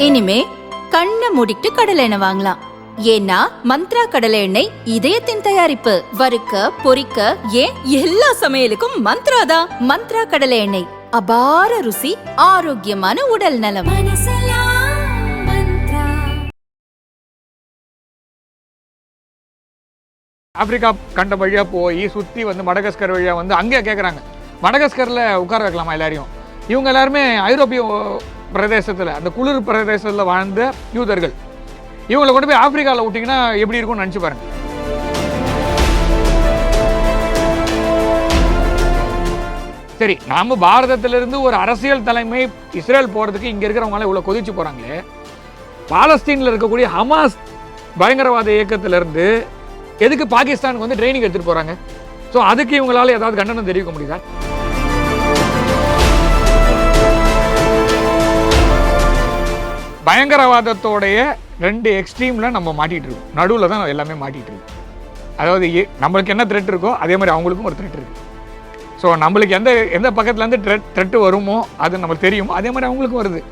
இனிமே கண்ணை மூடிட்டு கடலை எண்ணெய் வாங்கலாம். ஏன்னா மந்த்ரா கடலை எண்ணெய் இதயத்தின் தயாரிப்பு. வறுக்க பொரிக்க ஏன் எல்லா சமையலுக்கும் மந்த்ரா தான். மந்த்ரா கடலை எண்ணெய், அபார ருசி, ஆரோக்கியமான உடல் நலம். ஆப்பிரிக்கா கண்ட வழியாக போய் சுற்றி வந்து மடகஸ்கர் வழியாக வந்து அங்கே கேட்குறாங்க, மடகஸ்கரில் உட்கார வைக்கலாமா எல்லாரையும். இவங்க எல்லாருமே ஐரோப்பிய பிரதேசத்தில், அந்த குளிர் பிரதேசத்தில் வாழ்ந்த யூதர்கள். இவங்களை கொண்டு போய் ஆப்பிரிக்காவில் விட்டிங்கன்னா எப்படி இருக்கும்னு நினச்சி பாருங்க. சரி, நாம் பாரதத்திலிருந்து ஒரு அரசியல் தலைமை இஸ்ரேல் போகிறதுக்கு இங்கே இருக்கிறவங்களாம் இவ்வளோ கொதிச்சு போகிறாங்களே, பாலஸ்தீனில் இருக்கக்கூடிய ஹமாஸ் பயங்கரவாத இயக்கத்திலிருந்து எதுக்கு பாகிஸ்தானுக்கு வந்து ட்ரைனிங் எடுத்துகிட்டு போகிறாங்க? ஸோ அதுக்கு இவங்களால ஏதாவது கண்டனம் தெரிவிக்க முடியுதா? பயங்கரவாதத்தோடைய ரெண்டு எக்ஸ்ட்ரீமில் நம்ம மாட்டிகிட்டு இருக்கோம். நடுவில் தான் எல்லாமே மாட்டிகிட்டு இருக்கு. அதாவது நம்மளுக்கு என்ன த்ரெட் இருக்கோ அதே மாதிரி அவங்களுக்கும் ஒரு த்ரெட் இருக்குது. ஸோ நம்மளுக்கு எந்த பக்கத்துலேருந்து த்ரெட்டு வருமோ அது நம்மளுக்கு தெரியும், அதே மாதிரி அவங்களுக்கும் வருது.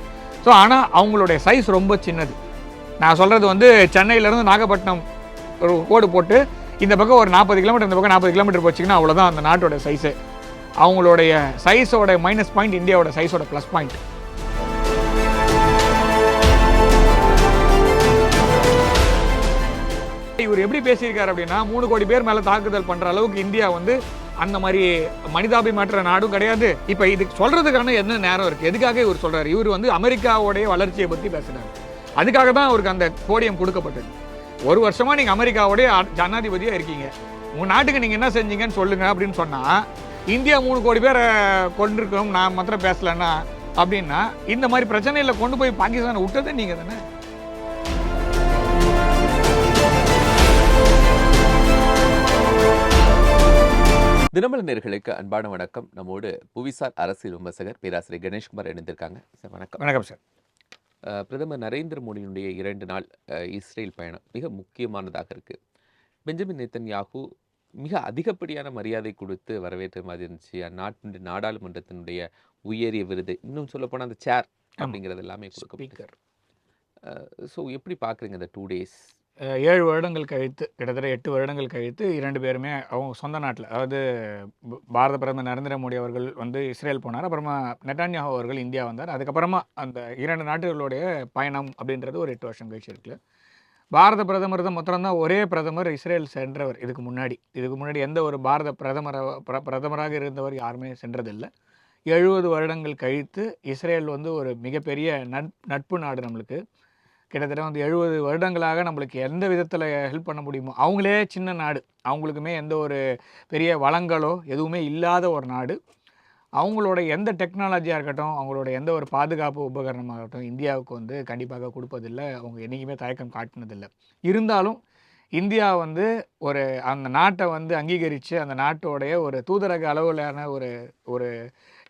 ஸோ ஆனால் அவங்களுடைய சைஸ் ரொம்ப சின்னது. நான் சொல்கிறது வந்து சென்னையிலேருந்து நாகப்பட்டினம் ஒரு கோடு போட்டு இந்த பக்கம் ஒரு 40 கிலோமீட்டர், இந்த பக்கம் 40 கிலோமீட்டர் போச்சிங்கன்னா அவ்வளோதான் அந்த நாட்டோட சைஸு. அவங்களுடைய சைஸோட மைனஸ் பாயிண்ட் இந்தியாவோட சைஸோட ப்ளஸ் பாயிண்ட். இவர் எப்படி பேசியிருக்காரு அப்படின்னா, 3 கோடி பேர் மேலே தாக்குதல் பண்ணுற அளவுக்கு இந்தியா வந்து அந்த மாதிரி மனிதாபிமாற்ற நாடும் கிடையாது. இப்போ இதுக்கு சொல்கிறதுக்கான என்ன நேரம் இருக்குது? எதுக்காக இவர் சொல்கிறார்? இவர் வந்து அமெரிக்காவோடைய வளர்ச்சியை பற்றி பேசுகிறார். அதுக்காக தான் அவருக்கு அந்த போடியம் கொடுக்கப்பட்டது. ஒரு வருஷமாக நீங்கள் அமெரிக்காவோடைய ஜனாதிபதியாக இருக்கீங்க, உங்கள் நாட்டுக்கு நீங்கள் என்ன செஞ்சீங்கன்னு சொல்லுங்கள் அப்படின்னு சொன்னால், இந்தியா 3 கோடி பேரை கொண்டிருக்கோம் நான் மாத்திரம் பேசலைன்னா அப்படின்னா, இந்த மாதிரி பிரச்சனையில் கொண்டு போய் பாகிஸ்தானை விட்டதே நீங்கள் தானே. தினமலர் நேயர்களுக்கு அன்பான வணக்கம். நம்மோடு புவிசார் அரசியல் விமர்சகர் பேராசிரியர் கணேஷ்குமார் இணைந்திருக்காங்க. சார் வணக்கம். வணக்கம் சார். பிரதமர் நரேந்திர மோடியினுடைய 2 நாள் இஸ்ரேல் பயணம் மிக முக்கியமானதாக இருக்குது. பெஞ்சமின் நேத்தன்யாகு மிக அதிகப்படியான மரியாதை கொடுத்து வரவேற்ற மாதிரி இருந்துச்சு. அந்நாட்டினுடைய நாடாளுமன்றத்தினுடைய உயரிய விருது, இன்னும் சொல்லப்போனால் அந்த சேர் அப்படிங்கிறது எல்லாமே கொடுக்க. ஸோ எப்படி பார்க்குறீங்க இந்த 2 days? 7 வருடங்கள் கழித்து, கிட்டத்தட்ட 8 வருடங்கள் கழித்து 2 பேருமே அவங்க சொந்த நாட்டில், அதாவது பாரத பிரதமர் நரேந்திர மோடி அவர்கள் வந்து இஸ்ரேல் போனார், அப்புறமா நெட்டான்யாஹு அவர்கள் இந்தியா வந்தார். அதுக்கப்புறமா அந்த 2 நாடுகளுடைய பயணம் அப்படின்றது ஒரு 8 வருஷம் கழிச்சு இருக்குல்ல. பாரத பிரதமர் தான் மொத்தம்தான் ஒரே பிரதமர் இஸ்ரேல் சென்றவர். இதுக்கு முன்னாடி எந்த ஒரு பாரத பிரதமராக இருந்தவர் யாருமே சென்றதில்லை. 70 வருடங்கள் கழித்து இஸ்ரேல் வந்து ஒரு மிகப்பெரிய நட்பு நாடு. நம்மளுக்கு கிட்டத்தட்ட வந்து 70 வருடங்களாக நம்மளுக்கு எந்த விதத்தில் ஹெல்ப் பண்ண முடியுமோ, அவங்களே சின்ன நாடு, அவங்களுக்குமே எந்த ஒரு பெரிய வளங்களோ எதுவுமே இல்லாத ஒரு நாடு, அவங்களோட எந்த டெக்னாலஜியாக இருக்கட்டும், அவங்களோட எந்த ஒரு பாதுகாப்பு உபகரணமாகட்டும் இந்தியாவுக்கு வந்து கண்டிப்பாக கொடுப்பதில்லை. அவங்க என்றைக்குமே தயக்கம் காட்டினதில்லை. இருந்தாலும் இந்தியா வந்து ஒரு அந்த நாட்டை வந்து அங்கீகரித்து அந்த நாட்டோடைய ஒரு தூதரக அளவிலான ஒரு ஒரு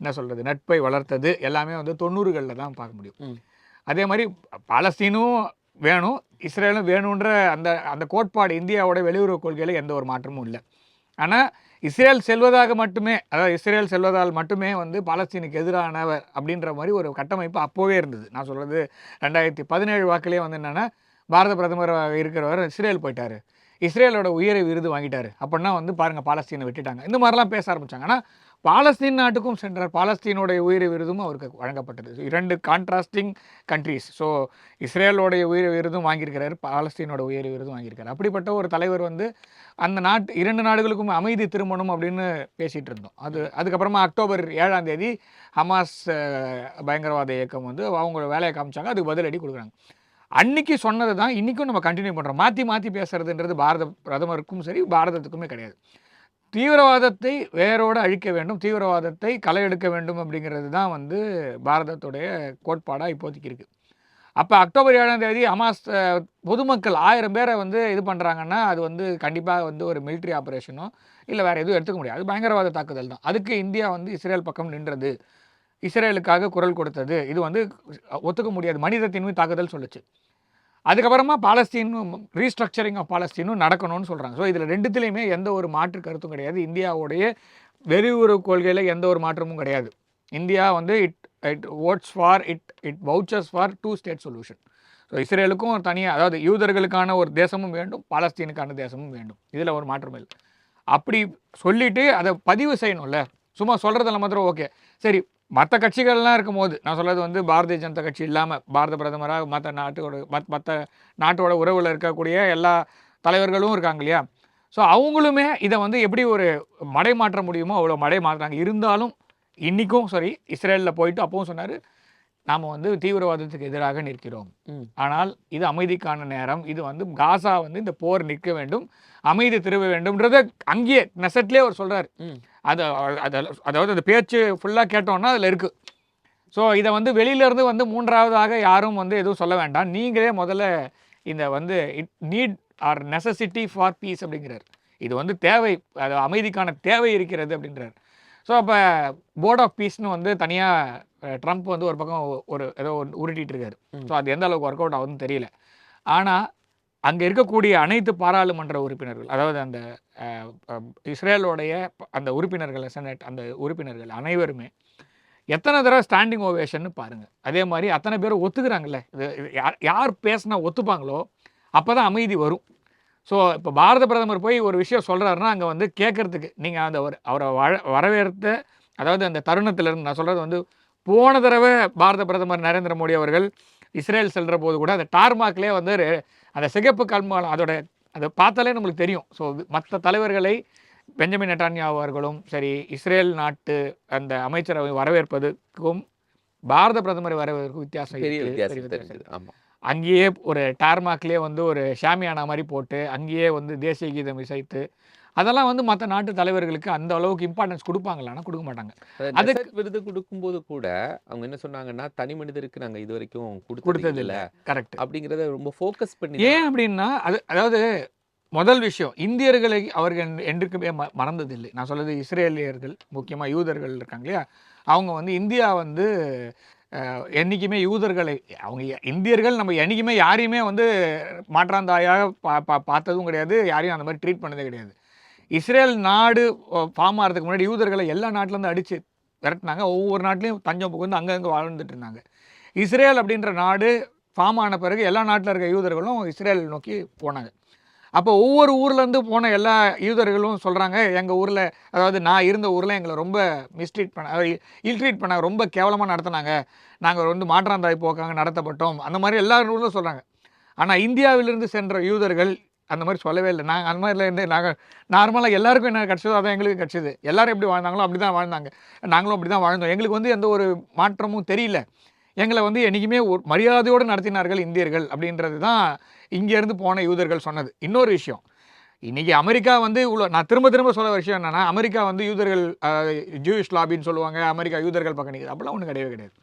என்ன சொல்கிறது நட்பை வளர்த்தது எல்லாமே வந்து 90களில் தான் பார்க்க முடியும். அதே மாதிரி பாலஸ்தீனும் வேணும், இஸ்ரேலும் வேணுன்ற அந்த கோட்பாடு இந்தியாவோட வெளியுறவு கொள்கையில் எந்த ஒரு மாற்றமும் இல்லை. ஆனால் இஸ்ரேல் செல்வதாக மட்டுமே, அதாவது இஸ்ரேல் செல்வதால் மட்டுமே வந்து பாலஸ்தீனுக்கு எதிரானவர் அப்படின்ற மாதிரி ஒரு கட்டமைப்பு அப்போவே இருந்தது. நான் சொல்கிறது 2017 வாக்கிலே வந்து என்னென்னா, பாரத பிரதமர் இருக்கிறவர் இஸ்ரேல் போயிட்டார், இஸ்ரேலோட உயரிய விருது வாங்கிட்டார் அப்படின்னா வந்து பாருங்கள் பாலஸ்தீனை விட்டுட்டாங்க, இந்த மாதிரிலாம் பேச ஆரம்பித்தாங்க. ஆனால் பாலஸ்தீன் நாட்டுக்கும் சென்றார், பாலஸ்தீனுடைய உயரிய விருதும் அவருக்கு வழங்கப்பட்டது. 2 கான்ட்ராஸ்டிங் கண்ட்ரீஸ். ஸோ இஸ்ரேலோடைய உயரிய விருதும் வாங்கியிருக்கிறார், பாலஸ்தீனோட உயரிய விருதும் வாங்கியிருக்காரு. அப்படிப்பட்ட ஒரு தலைவர் வந்து அந்த 2 நாடுகளுக்கும் அமைதி திருமணம் அப்படின்னு பேசிகிட்டு இருந்தோம். அதுக்கப்புறமா அக்டோபர் 7ஆம் தேதி ஹமாஸ் பயங்கரவாத இயக்கம் வந்து அவங்களோட வேலையை காமிச்சாங்க, அதுக்கு பதிலடி கொடுக்குறாங்க. அன்னைக்கு சொன்னது தான் இன்றைக்கும் நம்ம கண்டினியூ பண்ணுறோம். மாற்றி பேசுறதுன்றது பாரத பிரதமருக்கும் சரி பாரதத்துக்குமே கிடையாது. தீவிரவாதத்தை வேரோடு அழிக்க வேண்டும், தீவிரவாதத்தை களை எடுக்க வேண்டும் அப்படிங்கிறது தான் வந்து பாரதத்துடைய கோட்பாடாக இப்போதைக்கு இருக்குது. அப்போ அக்டோபர் 7ஆம் தேதி ஹமாஸ் பொதுமக்கள் 1000 பேரை வந்து இது பண்ணுறாங்கன்னா, அது வந்து கண்டிப்பாக வந்து ஒரு மிலிட்ரி ஆப்ரேஷனோ இல்லை வேறு எதுவும் எடுத்துக்க முடியாது, அது பயங்கரவாத தாக்குதல் தான். அதுக்கு இந்தியா வந்து இஸ்ரேல் பக்கம் நின்றது, இஸ்ரேலுக்காக குரல் கொடுத்தது, இது வந்து ஒத்துக்க முடியாது, மனிதத்தின் மீது தாக்குதல் சொல்லுச்சு. அதுக்கப்புறமா பாலஸ்தீனும் ரீஸ்ட்ரக்சரிங் ஆஃப் பாலஸ்தீனும் நடக்கணும்னு சொல்கிறாங்க. ஸோ இதில் 2த்துலேயுமே எந்த ஒரு மாற்று கருத்தும் கிடையாது. இந்தியாவுடைய வெளியுறவு கொள்கையில் எந்த ஒரு மாற்றமும் கிடையாது. இந்தியா வந்து it votes for it vouchers for 2 state solution. So இஸ்ரேலுக்கும் தனியாக, அதாவது யூதர்களுக்கான ஒரு தேசமும் வேண்டும், பாலஸ்தீனுக்கான தேசமும் வேண்டும், இதில் ஒரு மாற்றமே இல்லை. அப்படி சொல்லிட்டு அதை பதிவு செய்யணும்ல. சும்மா சொல்கிறதில் மாத்திரம் ஓகே. சரி, மற்ற கட்சிகள்லாம் இருக்கும்போது, நான் சொல்கிறது வந்து பாரதிய ஜனதா கட்சி இல்லாமல் பாரத பிரதமராக மற்ற நாட்டோட உறவில் இருக்கக்கூடிய எல்லா தலைவர்களும் இருக்காங்க இல்லையா. ஸோ அவங்களுமே இதை வந்து எப்படி ஒரு மடை மாற்ற முடியுமோ அவ்வளோ மடை மாற்றுறாங்க. இருந்தாலும் இன்றைக்கும் சரி, இஸ்ரேலில் போயிட்டு அப்பவும் சொன்னார், நாம் வந்து தீவிரவாதத்துக்கு எதிராக நிற்கிறோம், ஆனால் இது அமைதிக்கான நேரம், இது வந்து காசா வந்து இந்த போர் நிற்க வேண்டும், அமைதி திரும்ப வேண்டும்ன்றத அங்கேயே நெசட்லேயே அவர் சொல்கிறார். அதாவது அந்த பேச்சு ஃபுல்லாக கேட்டோன்னா அதில் இருக்குது. ஸோ இதை வந்து வெளியிலேருந்து வந்து மூன்றாவதாக யாரும் வந்து எதுவும் சொல்ல வேண்டாம், நீங்களே முதல்ல இந்த வந்து it need or necessity for peace அப்படிங்கிறார். இது வந்து தேவை, அது அமைதிக்கான தேவை இருக்கிறது அப்படின்றார். ஸோ அப்போ போர்ட் ஆஃப் பீஸ்னு வந்து தனியாக ட்ரம்ப் வந்து ஒரு பக்கம் ஏதோ உருட்டிகிட்டு இருக்காரு. ஸோ அது எந்த அளவுக்கு ஒர்க் அவுட் ஆகுதுன்னு தெரியல. ஆனால் அங்கே இருக்கக்கூடிய அனைத்து பாராளுமன்ற உறுப்பினர்கள், அதாவது அந்த இஸ்ரேலோடைய அந்த உறுப்பினர்கள், செனட் அந்த உறுப்பினர்கள் அனைவருமே எத்தனை தடவை ஸ்டாண்டிங் ஓவேஷன்னு பாருங்கள். அதே மாதிரி அத்தனை பேரும் ஒத்துக்கிறாங்கல்ல. இது யார் பேசினா ஒத்துப்பாங்களோ அப்போ தான் அமைதி வரும். ஸோ இப்போ பாரத பிரதமர் போய் ஒரு விஷயம் சொல்கிறாருன்னா அங்கே வந்து கேட்குறதுக்கு நீங்கள் அந்த அவரை வரவேற்ற, அதாவது அந்த தருணத்திலேருந்து நான் சொல்கிறது வந்து, போன தடவை பாரத பிரதமர் நரேந்திர மோடி அவர்கள் இஸ்ரேல் செல்கிற போது கூட அந்த டார்மாக்லேயே வந்து அந்த சிகப்பு கல்மாலம் அதை பார்த்தாலே நம்மளுக்கு தெரியும். ஸோ மற்ற தலைவர்களை பெஞ்சமின் நெட்டான்யாஹூ அவர்களும் சரி, இஸ்ரேல் நாட்டு அந்த அமைச்சரவை வரவேற்பதுக்கும் பாரத பிரதமரை வரவேற்பதுக்கும் வித்தியாசம். ஆமாம், அங்கேயே ஒரு டார்மாக்லேயே வந்து ஒரு ஷாமியானா மாதிரி போட்டு அங்கேயே வந்து தேசிய கீதம் இசைத்து, அதெல்லாம் வந்து மற்ற நாட்டு தலைவர்களுக்கு அந்த அளவுக்கு இம்பார்ட்டன்ஸ் கொடுப்பாங்களான்னா கொடுக்க மாட்டாங்க. அதுக்கு விருது கொடுக்கும்போது கூட அவங்க என்ன சொன்னாங்கன்னா, தனி மனிதருக்கு நாங்கள் இது வரைக்கும் கொடுத்தது இல்லை, கரெக்ட் அப்படிங்கிறத ரொம்ப ஃபோக்கஸ் பண்ணி. ஏன் அப்படின்னா, அதாவது முதல் விஷயம், இந்தியர்களை அவர்கள் என்றுக்குமே மறந்ததில்லை. நான் சொல்கிறது இஸ்ரேலியர்கள், முக்கியமாக யூதர்கள் இருக்காங்க இல்லையா, அவங்க வந்து இந்தியா வந்து என்றைக்குமே யூதர்களை, அவங்க இந்தியர்கள் நம்ம என்றைக்குமே யாரையுமே வந்து மாற்றாந்தாயாக பார்த்ததும் கிடையாது, யாரையும் அந்த மாதிரி ட்ரீட் பண்ணதே கிடையாது. இஸ்ரேல் நாடு ஃபார்ம் ஆகிறதுக்கு முன்னாடி யூதர்களை எல்லா நாட்டிலேருந்து அடித்து விரட்டினாங்க. ஒவ்வொரு நாட்டிலையும் தஞ்சம் புகுந்து அங்கங்கே வாழ்ந்துட்டு இருந்தாங்க. இஸ்ரேல் அப்படின்ற நாடு ஃபார்ம் ஆன பிறகு எல்லா நாட்டில் இருக்க யூதர்களும் இஸ்ரேல் நோக்கி போனாங்க. அப்போ ஒவ்வொரு ஊர்லேருந்து போன எல்லா யூதர்களும் சொல்கிறாங்க, எங்கள் ஊரில், அதாவது நான் இருந்த ஊரில் எங்களை ரொம்ப மிஸ்ட்ரீட் இல்ட்ரீட் பண்ணாங்க, ரொம்ப கேவலமாக நடத்தினாங்க, நாங்கள் வந்து மாற்றாந்தாய் போக்காங்க நடத்தப்பட்டோம், அந்த மாதிரி எல்லா ஊரிலும் சொல்கிறாங்க. ஆனால் இந்தியாவிலிருந்து சென்ற யூதர்கள் அந்த மாதிரி சொல்லவே இல்லை. நாங்கள் அந்த மாதிரில இருந்து நாங்கள் நார்மலாக எல்லாருக்கும் என்ன கிடச்சதோ அதான் எங்களுக்கு கிடச்சிது. எல்லோரும் எப்படி வாழ்ந்தாங்களோ அப்படி தான் வாழ்ந்தாங்க, நாங்களும் அப்படி தான் வாழ்ந்தோம், எங்களுக்கு வந்து எந்த ஒரு மாற்றமும் தெரியல, எங்களை வந்து என்றைக்குமே ஒரு மரியாதையோடு நடத்தினார்கள் இந்தியர்கள் அப்படின்றது தான் இங்கேருந்து போன யூதர்கள் சொன்னது. இன்னொரு விஷயம், இன்றைக்கி அமெரிக்கா வந்து இவ்வளோ, நான் திரும்ப சொல்ல விஷயம் என்னென்னா, அமெரிக்கா வந்து யூதர்கள் ஜூயிஷ் லாபின்னு சொல்லுவாங்க, அமெரிக்கா யூதர்கள் பக்கம் நிற்குது, அப்படிலாம் ஒன்றும் கிடையவே கிடையாது.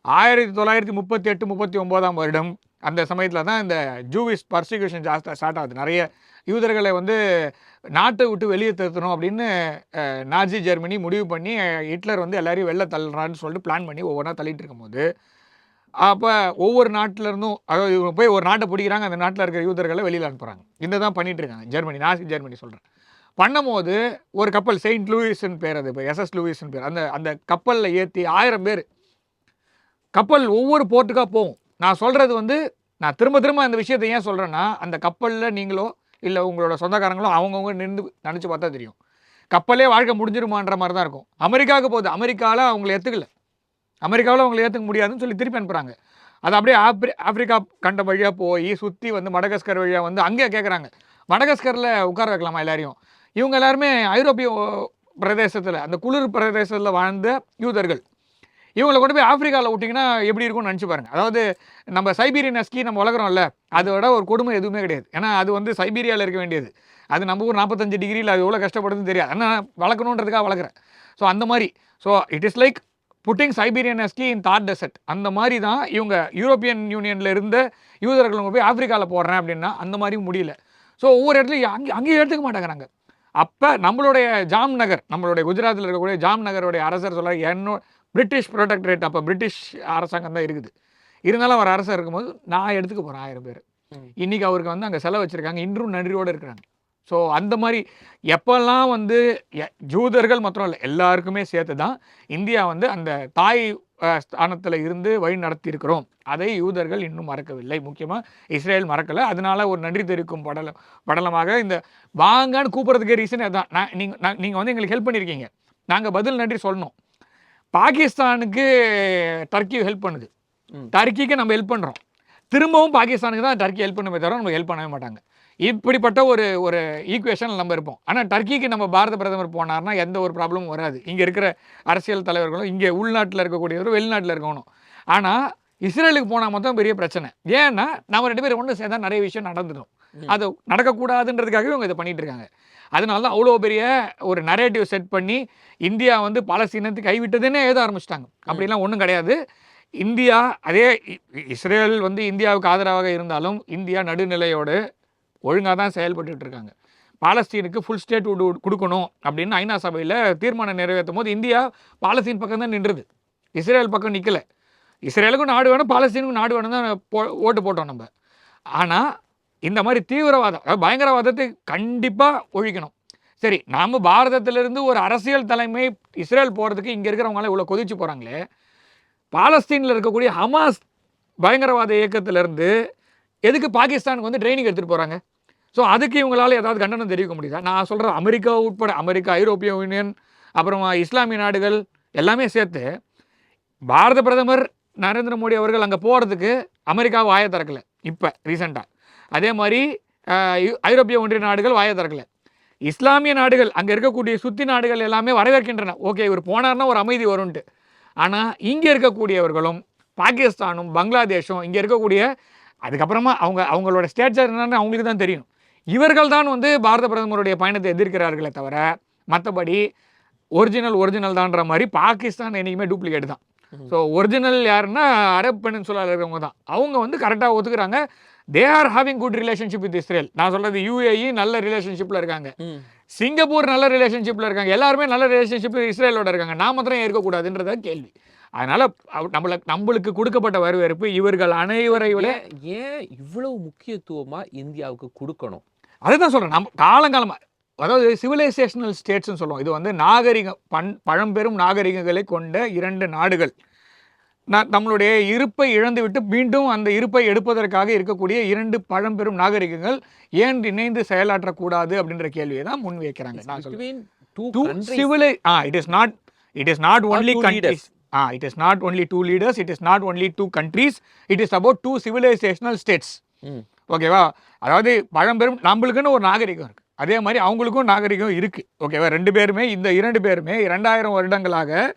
1938-39 வருடம் அந்த சமயத்தில் தான் இந்த ஜூவிஷ் பர்சிக்யூஷன் ஸ்டார்ட் ஆகுது. நிறைய யூதர்களை வந்து நாட்டை விட்டு வெளியே தருத்தணும் அப்படின்னு நாஜி ஜெர்மனி முடிவு பண்ணி, ஹிட்லர் வந்து எல்லாரையும் வெளில தள்ளுறான்னு சொல்லிட்டு பிளான் பண்ணி ஒவ்வொன்றா தள்ளிட்டு இருக்கும்போது, அப்போ ஒவ்வொரு நாட்டிலேருந்தும், அதாவது இவங்க போய் ஒரு நாட்டை பிடிக்கிறாங்க, அந்த நாட்டில் இருக்கிற யூதர்களை வெளியில் அனுப்புகிறாங்க. இந்த தான் பண்ணிகிட்டு இருக்காங்க ஜெர்மனி, நாசி ஜெர்மனி சொல்கிறேன். பண்ணும்போது ஒரு கப்பல் செயின்ட் லூயிஸ்ன்னு பேர், அது இப்போ SS லூயிஸ்ன்னு பேர், அந்த கப்பலில் ஏற்றி 1000 பேர் கப்பல் ஒவ்வொரு போர்ட்டுக்காக போகும். நான் சொல்கிறது வந்து, நான் திரும்ப அந்த விஷயத்தை ஏன் சொல்கிறேன்னா, அந்த கப்பலில் நீங்களோ இல்லை உங்களோட சொந்தக்காரங்களோ அவங்கவுங்க நின்று நினச்சி பார்த்தா தெரியும், கப்பலே வாழ்க்கை முடிஞ்சிருமான்ற மாதிரி தான் இருக்கும். அமெரிக்காவுக்கு போகுது, அமெரிக்காவில் அவங்களை ஏற்றுக்கல, அமெரிக்காவில் அவங்களை ஏற்றுக்க முடியாதுன்னு சொல்லி திருப்பி அனுப்புகிறாங்க. அது அப்படியே ஆப்பிரிக்கா கண்டம் வழியாக போய் சுற்றி வந்து மடகஸ்கர் வழியாக வந்து அங்கே கேட்குறாங்க, மடகஸ்கரில் உட்கார வைக்கலாமா எல்லாரையும். இவங்க எல்லாருமே ஐரோப்பிய பிரதேசத்தில், அந்த குளிர் பிரதேசத்தில் வாழ்ந்த யூதர்கள், இவங்களை கொண்டு போய் ஆப்பிரிக்காவில் விட்டிங்கன்னா எப்படி இருக்கும்னு நினச்சி பாருங்கள். அதாவது நம்ம சைபீரியன் ஹஸ்கி நம்ம வளர்க்குறோம்ல, அதோட ஒரு கொடுமை எதுவுமே கிடையாது. ஏன்னா அது வந்து சைபீரியாவில் இருக்க வேண்டியது, அது நம்ம ஊர் 45 டிகிரியில் அது எவ்வளோ கஷ்டப்படுதுன்னு தெரியாது, ஆனால் வளர்க்கணுன்றதுக்காக வளர்க்குறேன். ஸோ அந்த மாதிரி, so it is like putting Siberian husky in Thar desert. அந்த மாதிரி தான் இவங்க யூரோப்பியன் யூனியனில் இருந்த யூதர்கள் போய் ஆப்பிரிக்காவில் போடுறேன் அப்படின்னா அந்த மாதிரியும் முடியல. ஸோ ஒவ்வொரு இடத்துலையும் அங்கேயும் எடுத்துக்க மாட்டேங்கிறாங்க. அப்போ நம்மளுடைய ஜாம்நகர், நம்மளுடைய குஜராத்தில் இருக்கக்கூடிய ஜாம்நகருடைய அரசர் சொல்ல, பிரிட்டிஷ் ப்ரொடெக்டரேட், அப்போ பிரிட்டிஷ் அரசாங்கம் தான் இருக்குது, இருந்தாலும் அவர் அரசர் இருக்கும்போது நான் எடுத்துக்க போகிறேன் 1000 பேர். இன்றைக்கி அவருக்கு வந்து அங்கே செலவு வச்சுருக்காங்க, இன்றும் நன்றியோடு இருக்கிறாங்க. ஸோ அந்த மாதிரி எப்போல்லாம் வந்து ஜூதர்கள் மாத்திரம் இல்லை, எல்லாருக்குமே சேர்த்து தான் இந்தியா வந்து அந்த தாய் ஸ்தானத்தில் இருந்து வழி நடத்தி இருக்கிறோம். அதை யூதர்கள் இன்னும் மறக்கவில்லை, முக்கியமாக இஸ்ரேல் மறக்கலை. அதனால ஒரு நன்றி தெரிவிக்கும் படலமாக இந்த வாங்கன்னு கூப்பிட்றதுக்கே ரீசன் அதுதான். நீங்கள் வந்து எங்களுக்கு ஹெல்ப் பண்ணியிருக்கீங்க, நாங்கள் பதில் நன்றி சொல்லணும். பாகிஸ்தானுக்கு டர்க்கி ஹெல்ப் பண்ணுது, டர்க்கிக்கு நம்ம ஹெல்ப் பண்ணுறோம், திரும்பவும் பாகிஸ்தானுக்கு தான் டர்க்கி ஹெல்ப் பண்ணவே தவிர நம்ம ஹெல்ப் பண்ணவே மாட்டாங்க. இப்படிப்பட்ட ஒரு ஈக்குவேஷன் நம்ம இருப்போம். ஆனால் டர்க்கிக்கு நம்ம பாரத பிரதமர் போனார்னா எந்த ஒரு ப்ராப்ளமும் வராது. இங்கே இருக்கிற அரசியல் தலைவர்களும் இங்கே உள்நாட்டில் இருக்கக்கூடியவரும் வெளிநாட்டில் இருக்கணும். ஆனால் இஸ்ரேலுக்கு போனால் மொத்தம் பெரிய பிரச்சனை. ஏன்னா நம்ம 2 பேரும் ஒன்று சேர்ந்தா நிறைய விஷயம் நடந்துடும். அது நடக்கக்கூடாதுன்றதுக்காகவே இவங்க இதை பண்ணிட்டு இருக்காங்க. அதனால தான் அவ்வளோ பெரிய ஒரு நரேட்டிவ் செட் பண்ணி இந்தியா வந்து பாலஸ்தீனத்தை கைவிட்டதுன்னே எழுத ஆரம்பிச்சிட்டாங்க. அப்படிலாம் ஒன்றும் கிடையாது. இந்தியா அதே இஸ்ரேல் வந்து இந்தியாவுக்கு ஆதரவாக இருந்தாலும் இந்தியா நடுநிலையோடு ஒழுங்காக தான் செயல்பட்டு இருக்காங்க. பாலஸ்தீனுக்கு ஃபுல் ஸ்டேட் கொடுக்கணும் அப்படின்னு ஐநா சபையில் தீர்மானம் நிறைவேற்றும் போது இந்தியா பாலஸ்தீன் பக்கம் தான் நின்றுது, இஸ்ரேல் பக்கம் நிற்கலை. இஸ்ரேலுக்கும் நாடு வேணும், பாலஸ்தீனுக்கும் நாடு வேணும் தான் ஓட்டு போட்டோம் நம்ம. ஆனால் இந்த மாதிரி தீவிரவாதம், பயங்கரவாதத்தை கண்டிப்பாக ஒழிக்கணும். சரி, நாம் பாரதத்திலிருந்து ஒரு அரசியல் தலைமை இஸ்ரேல் போகிறதுக்கு இங்கே இருக்கிறவங்களாம் இவ்வளோ கொதிச்சு போகிறாங்களே, பாலஸ்தீனில் இருக்கக்கூடிய ஹமாஸ் பயங்கரவாத இயக்கத்திலேருந்து எதுக்கு பாகிஸ்தானுக்கு வந்து ட்ரைனிங் எடுத்துகிட்டு போகிறாங்க? ஸோ அதுக்கு இவங்களால் ஏதாவது கண்டனம் தெரிவிக்க முடியுதா? நான் சொல்கிறேன், அமெரிக்கா உட்பட, அமெரிக்கா, ஐரோப்பிய யூனியன், அப்புறமா இஸ்லாமிய நாடுகள் எல்லாமே சேர்த்து பாரத பிரதமர் நரேந்திர மோடி அவர்கள் அங்கே போகிறதுக்கு அமெரிக்காவை வாயை திறக்கலை இப்போ ரீசெண்டாக. அதே மாதிரி ஐரோப்பிய ஒன்றிய நாடுகள் வாயை திறக்கலை. இஸ்லாமிய நாடுகள், அங்கே இருக்கக்கூடிய சுற்றி நாடுகள் எல்லாமே வரவேற்கின்றன. ஓகே, இவர் போனார்னா ஒரு அமைதி வரும்ன்ட்டு. ஆனால் இங்கே இருக்கக்கூடியவர்களும் பாகிஸ்தானும் பங்களாதேஷும் இங்கே இருக்கக்கூடிய, அதுக்கப்புறமா அவங்களோட ஸ்டேட்ஸ் என்னன்னு அவங்களுக்கு தான் தெரியும். இவர்கள் தான் வந்து பாரத பிரதமருடைய பயணத்தை எதிர்க்கிறார்களே தவிர மற்றபடி ஒரிஜினல் தான்ற மாதிரி பாகிஸ்தான் என்றைக்குமே டூப்ளிகேட் தான். ஸோ ஒரிஜினல் யாருன்னா அரப் பெனின்சுலாவில் இருக்கிறவங்க தான். அவங்க வந்து கரெக்டாக ஒத்துக்கிறாங்க. They are having good relationship with Israel. நான் சொல்கிறது UAE நல்ல ரிலேஷன்ஷிப்பில் இருக்காங்க, சிங்கப்பூர் நல்ல ரிலேஷன்ஷிப்பில் இருக்காங்க, எல்லாருமே நல்ல ரிலேஷன்ஷிப்பில் இஸ்ரேலோட இருக்காங்க. நான் மாத்திரம் இருக்கக்கூடாதுன்றத கேள்வி. அதனால் நம்மளுக்கு கொடுக்கப்பட்ட வரவேற்பு இவர்கள் அனைவரை விட ஏன் இவ்வளவு முக்கியத்துவமாக இந்தியாவுக்கு கொடுக்கணும்? அதுதான் சொல்கிறேன். நம்ம காலங்காலமாக, அதாவது சிவிலைசேஷனல் ஸ்டேட்ஸ்னு சொல்லுவோம். இது வந்து பழம்பெரும் நாகரிகங்களை கொண்ட 2 நாடுகள் நம்மளுடைய இருப்பை இழந்துவிட்டு மீண்டும் அந்த இருப்பை எடுப்பதற்காக இருக்கக்கூடிய 2 பழம்பெரும் நாகரிகங்கள் ஏன் இணைந்து செயலாற்றக்கூடாது அப்படின்ற கேள்வியை தான் முன் வைக்கிறாங்க. நான் சொல்றேன், it is not only countries. It is not only 2 leaders, it is not only 2 countries, it is about 2 civilizational states. ஓகேவா? அதாவது பழம்பெரும், நம்மளுக்குன்னு ஒரு நாகரிகம் இருக்குது, அதே மாதிரி அவங்களுக்கும் நாகரிகம் இருக்குது. ஓகேவா? 2 பேருமே, இந்த 2 பேருமே 2000 வருடங்களாக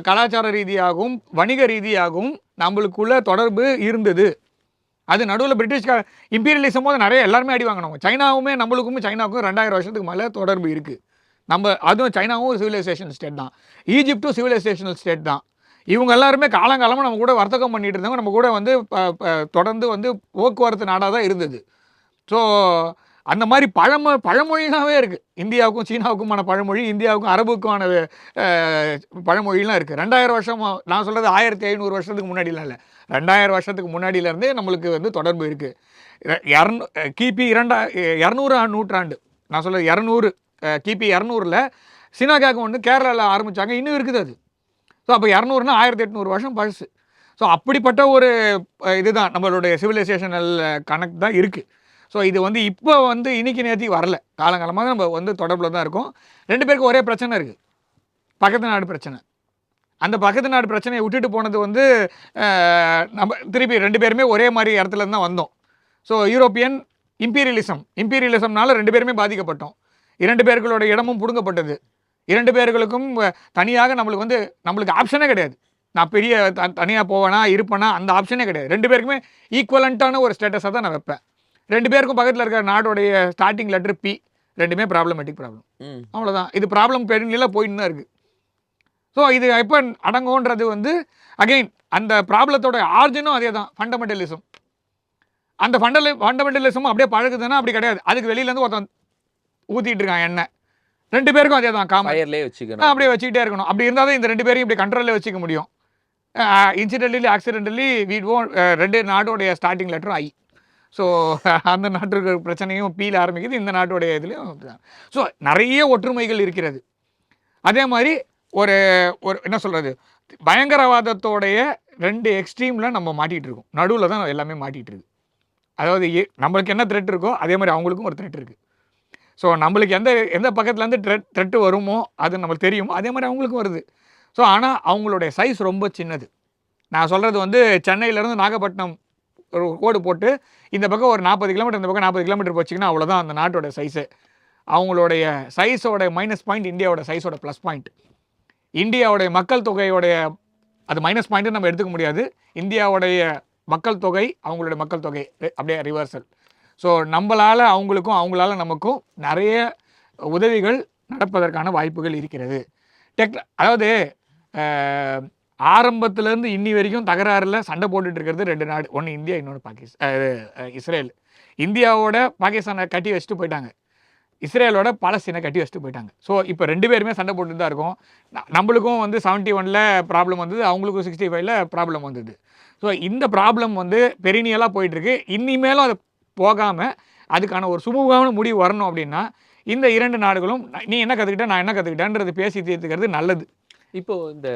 கலாச்சார ரீதியாகவும் வணிக ரீதியாகவும் நம்மளுக்குள்ள தொடர்பு இருந்தது. அது நடுவில் பிரிட்டிஷ் இம்பீரியலிசம் போது நிறைய எல்லாருமே அடி வாங்கினவங்க. சைனாவுமே நம்மளுக்கும் சைனாவுக்கும் 2000 வருஷத்துக்கு மேலே தொடர்பு இருக்குது. அதுவும் சைனாவும் சிவிலைசேஷன் ஸ்டேட் தான், ஈஜிப்டும் சிவிலைசேஷனல் ஸ்டேட் தான். இவங்க எல்லாருமே காலங்காலமாக நம்ம கூட வர்த்தகம் பண்ணிட்டு இருந்தவங்க, நம்ம கூட வந்து தொடர்ந்து வந்து போக்குவரத்து நாடாக தான் இருந்தது. ஸோ அந்த மாதிரி பழமொழினாவே இருக்குது. இந்தியாவுக்கும் சீனாவுக்குமான பழமொழி, இந்தியாவுக்கும் அரபுக்குமான பழமொழிலாம் இருக்குது. 2000 வருஷம், நான் சொல்கிறது 1500 வருஷத்துக்கு முன்னாடிலாம் இல்லை, 2000 வருஷத்துக்கு முன்னாடியிலேருந்தே நம்மளுக்கு வந்து தொடர்பு இருக்குது. கிபி 200ஆம் நூற்றாண்டு, நான் சொல்கிறது 200, கிபி 200ல் சினாகாகம் ஒன்று கேரளாவில் ஆரம்பித்தாங்க, இன்னும் இருக்குது அது. ஸோ அப்போ 200னா 1800 வருஷம் பழசு. ஸோ அப்படிப்பட்ட ஒரு இதுதான் நம்மளுடைய சிவிலைசேஷனல் கனெக்ட் தான் இருக்குது. ஸோ இது வந்து இப்போ வந்து இன்னைக்கு நேற்று வரல, காலங்காலமாக நம்ம வந்து தொடர்பில் தான் இருக்கோம். 2 பேருக்கும் ஒரே பிரச்சனை இருக்குது, பக்கத்து நாடு பிரச்சனை. அந்த பக்கத்து நாடு பிரச்சனையை விட்டுட்டு போனது வந்து நம்ம திருப்பி 2 பேருமே ஒரே மாதிரி இடத்துல தான் வந்தோம். ஸோ யூரோப்பியன் இம்பீரியலிசம்னால 2 பேருமே பாதிக்கப்பட்டோம். 2 பேர்களோட இடமும் பிடுங்கப்பட்டது. 2 பேர்களுக்கும் தனியாக நம்மளுக்கு ஆப்ஷனே கிடையாது. நான் பெரிய தனியாக போவேனா இருப்பேனா அந்த ஆப்ஷனே கிடையாது. 2 பேருக்குமே ஈக்குவலண்ட்டான ஒரு ஸ்டேட்டஸாக தான் நான் வைப்பேன். 2 பேருக்கும் பக்கத்தில் இருக்கிற நாடோடைய ஸ்டார்டிங் லெட்டர் P, 2மே ப்ராப்ளமேட்டிக் ப்ராப்ளம். அவ்வளோதான். இது ப்ராப்ளம் பெருநிலையில் போயின்னு தான் இருக்குது. ஸோ இது எப்போ அடங்கும்ன்றது வந்து அகெயின் அந்த ப்ராப்ளத்தோட ஆர்ஜினும் அதே தான், ஃபண்டமெண்டலிசம். அந்த ஃபண்டமெண்டலிசமும் அப்படியே பழகுதுன்னா அப்படி கிடையாது, அதுக்கு வெளியிலேருந்து ஒருத்தன் ஊற்றிட்டு இருக்கான் எண்ணெய். 2 பேருக்கும் அதே தான், காமர்லேயே வச்சுக்கணும், அப்படியே வச்சுக்கிட்டே இருக்கணும். அப்படி இருந்தால் தான் இந்த 2 பேரையும் இப்படி கண்ட்ரோலில் வச்சுக்க முடியும். இன்சிடென்டலி ஆக்சிடென்டலி 2 நாடோடைய ஸ்டார்டிங் லெட்டரும் I. ஸோ அந்த நாட்டுக்கு பிரச்சனையும் பீல ஆரம்பிக்குது, இந்த நாட்டுடைய இதுலேயும். ஸோ நிறைய ஒற்றுமைகள் இருக்கிறது. அதே மாதிரி ஒரு ஒரு என்ன சொல்கிறது, பயங்கரவாதத்தோடைய 2 எக்ஸ்ட்ரீமில் நம்ம மாட்டிகிட்டு இருக்கோம். நடுவில் தான் எல்லாமே மாட்டிகிட்டு இருக்கு. அதாவது நம்மளுக்கு என்ன த்ரெட் இருக்கோ அதே மாதிரி அவங்களுக்கும் ஒரு த்ரெட் இருக்குது. ஸோ நம்மளுக்கு எந்த பக்கத்துலேருந்து த்ரெட்டு வருமோ அது நம்மளுக்கு தெரியும், அதே மாதிரி அவங்களுக்கும் வருது. ஸோ ஆனால் அவங்களுடைய சைஸ் ரொம்ப சின்னது. நான் சொல்கிறது வந்து சென்னையிலேருந்து நாகப்பட்டினம் ஒரு கோடு போட்டு இந்த பக்கம் ஒரு 40 கிலோமீட்டர், இந்த பக்கம் 40 கிலோமீட்டர் போச்சிங்கன்னா அவ்வளோதான் அந்த நாட்டோட சைஸு. அவங்களுடைய சைஸோட மைனஸ் பாயிண்ட் இந்தியாவோட சைஸோட ப்ளஸ் பாயிண்ட். இந்தியாவுடைய மக்கள் தொகையோடைய அது மைனஸ் பாயிண்ட்டு நம்ம எடுத்துக்க முடியாது. இந்தியாவுடைய மக்கள் தொகை அவங்களுடைய மக்கள் தொகை அப்படியே ரிவர்சல். ஸோ நம்மளால் அவங்களுக்கும் அவங்களால நமக்கும் நிறைய உதவிகள் நடப்பதற்கான வாய்ப்புகள் இருக்கிறது. அதாவது ஆரம்பத்துலேருந்து இன்னி வரைக்கும் தகராறில் சண்டை போட்டுட்டு இருக்கிறது 2 நாடு. ஒன்று இந்தியா, இன்னொன்று இஸ்ரேல். இந்தியாவோட பாகிஸ்தானை கட்டி வச்சுட்டு போயிட்டாங்க, இஸ்ரேலோட பாலஸ்தீனை கட்டி வச்சுட்டு போயிட்டாங்க. ஸோ இப்போ 2 பேருமே சண்டை போட்டுட்டு தான் இருக்கும். நம்மளுக்கும் வந்து 71ல் ப்ராப்ளம் வந்தது, அவங்களுக்கும் 65ல் ப்ராப்ளம் வந்தது. ஸோ இந்த ப்ராப்ளம் வந்து பெரினியலாக போயிட்டுருக்கு. இனிமேலும் அது போகாமல் அதுக்கான ஒரு சுமூகமான முடிவு வரணும் அப்படின்னா இந்த 2 நாடுகளும் நீ என்ன கற்றுக்கிட்ட நான் என்ன கற்றுக்கிட்டேன்றது பேசி தீர்த்துக்கிறது நல்லது. இப்போது இந்த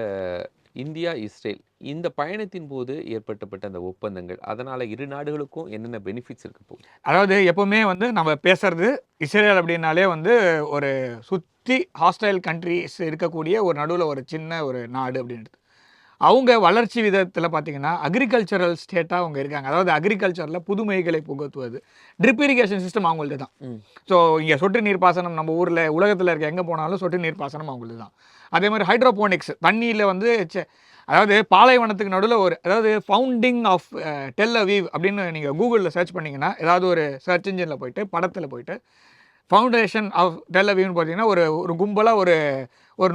இந்தியா இஸ்ரேல் இந்த பயணத்தின் போது ஏற்பட்டப்பட்ட அந்த ஒப்பந்தங்கள், அதனால் 2 நாடுகளுக்கும் என்னென்ன பெனிஃபிட்ஸ் இருக்க போகுது? அதாவது எப்போவுமே வந்து நம்ம பேசுறது இஸ்ரேல் அப்படின்னாலே வந்து ஒரு சுற்றி ஹாஸ்டைல் கண்ட்ரிஸ் இருக்கக்கூடிய ஒரு நடுவில் ஒரு சின்ன ஒரு நாடு அப்படின்றது. அவங்க வளர்ச்சி விதத்தில் பார்த்திங்கன்னா அக்ரிகல்ச்சரல் ஸ்டேட்டாக அவங்க இருக்காங்க. அதாவது அக்ரிகல்ச்சரில் புதுமைகளை புகுத்துவது, ட்ரிப் இரிகேஷன் சிஸ்டம் அவங்களது தான். ஸோ இங்கே சொட்டு நீர் பாசனம் நம்ம ஊரில் உலகத்தில் இருக்க எங்கே போனாலும் சொட்டு நீர் பாசனம் அவங்களது தான். அதே மாதிரி ஹைட்ரோபோனிக்ஸ் தண்ணியில் வந்து அதாவது பாலைவனத்துக்கு நடுவில் அதாவது ஃபவுண்டிங் ஆஃப் டெல் அவீவ் அப்படின்னு நீங்கள் கூகுளில் சர்ச் பண்ணிங்கன்னா, ஏதாவது ஒரு சர்ச் இன்ஜினில் போயிட்டு படத்தில் போயிட்டு ஃபவுண்டேஷன் ஆஃப் டெல் அவீவ்னு பார்த்தீங்கன்னா ஒரு கும்பலாக ஒரு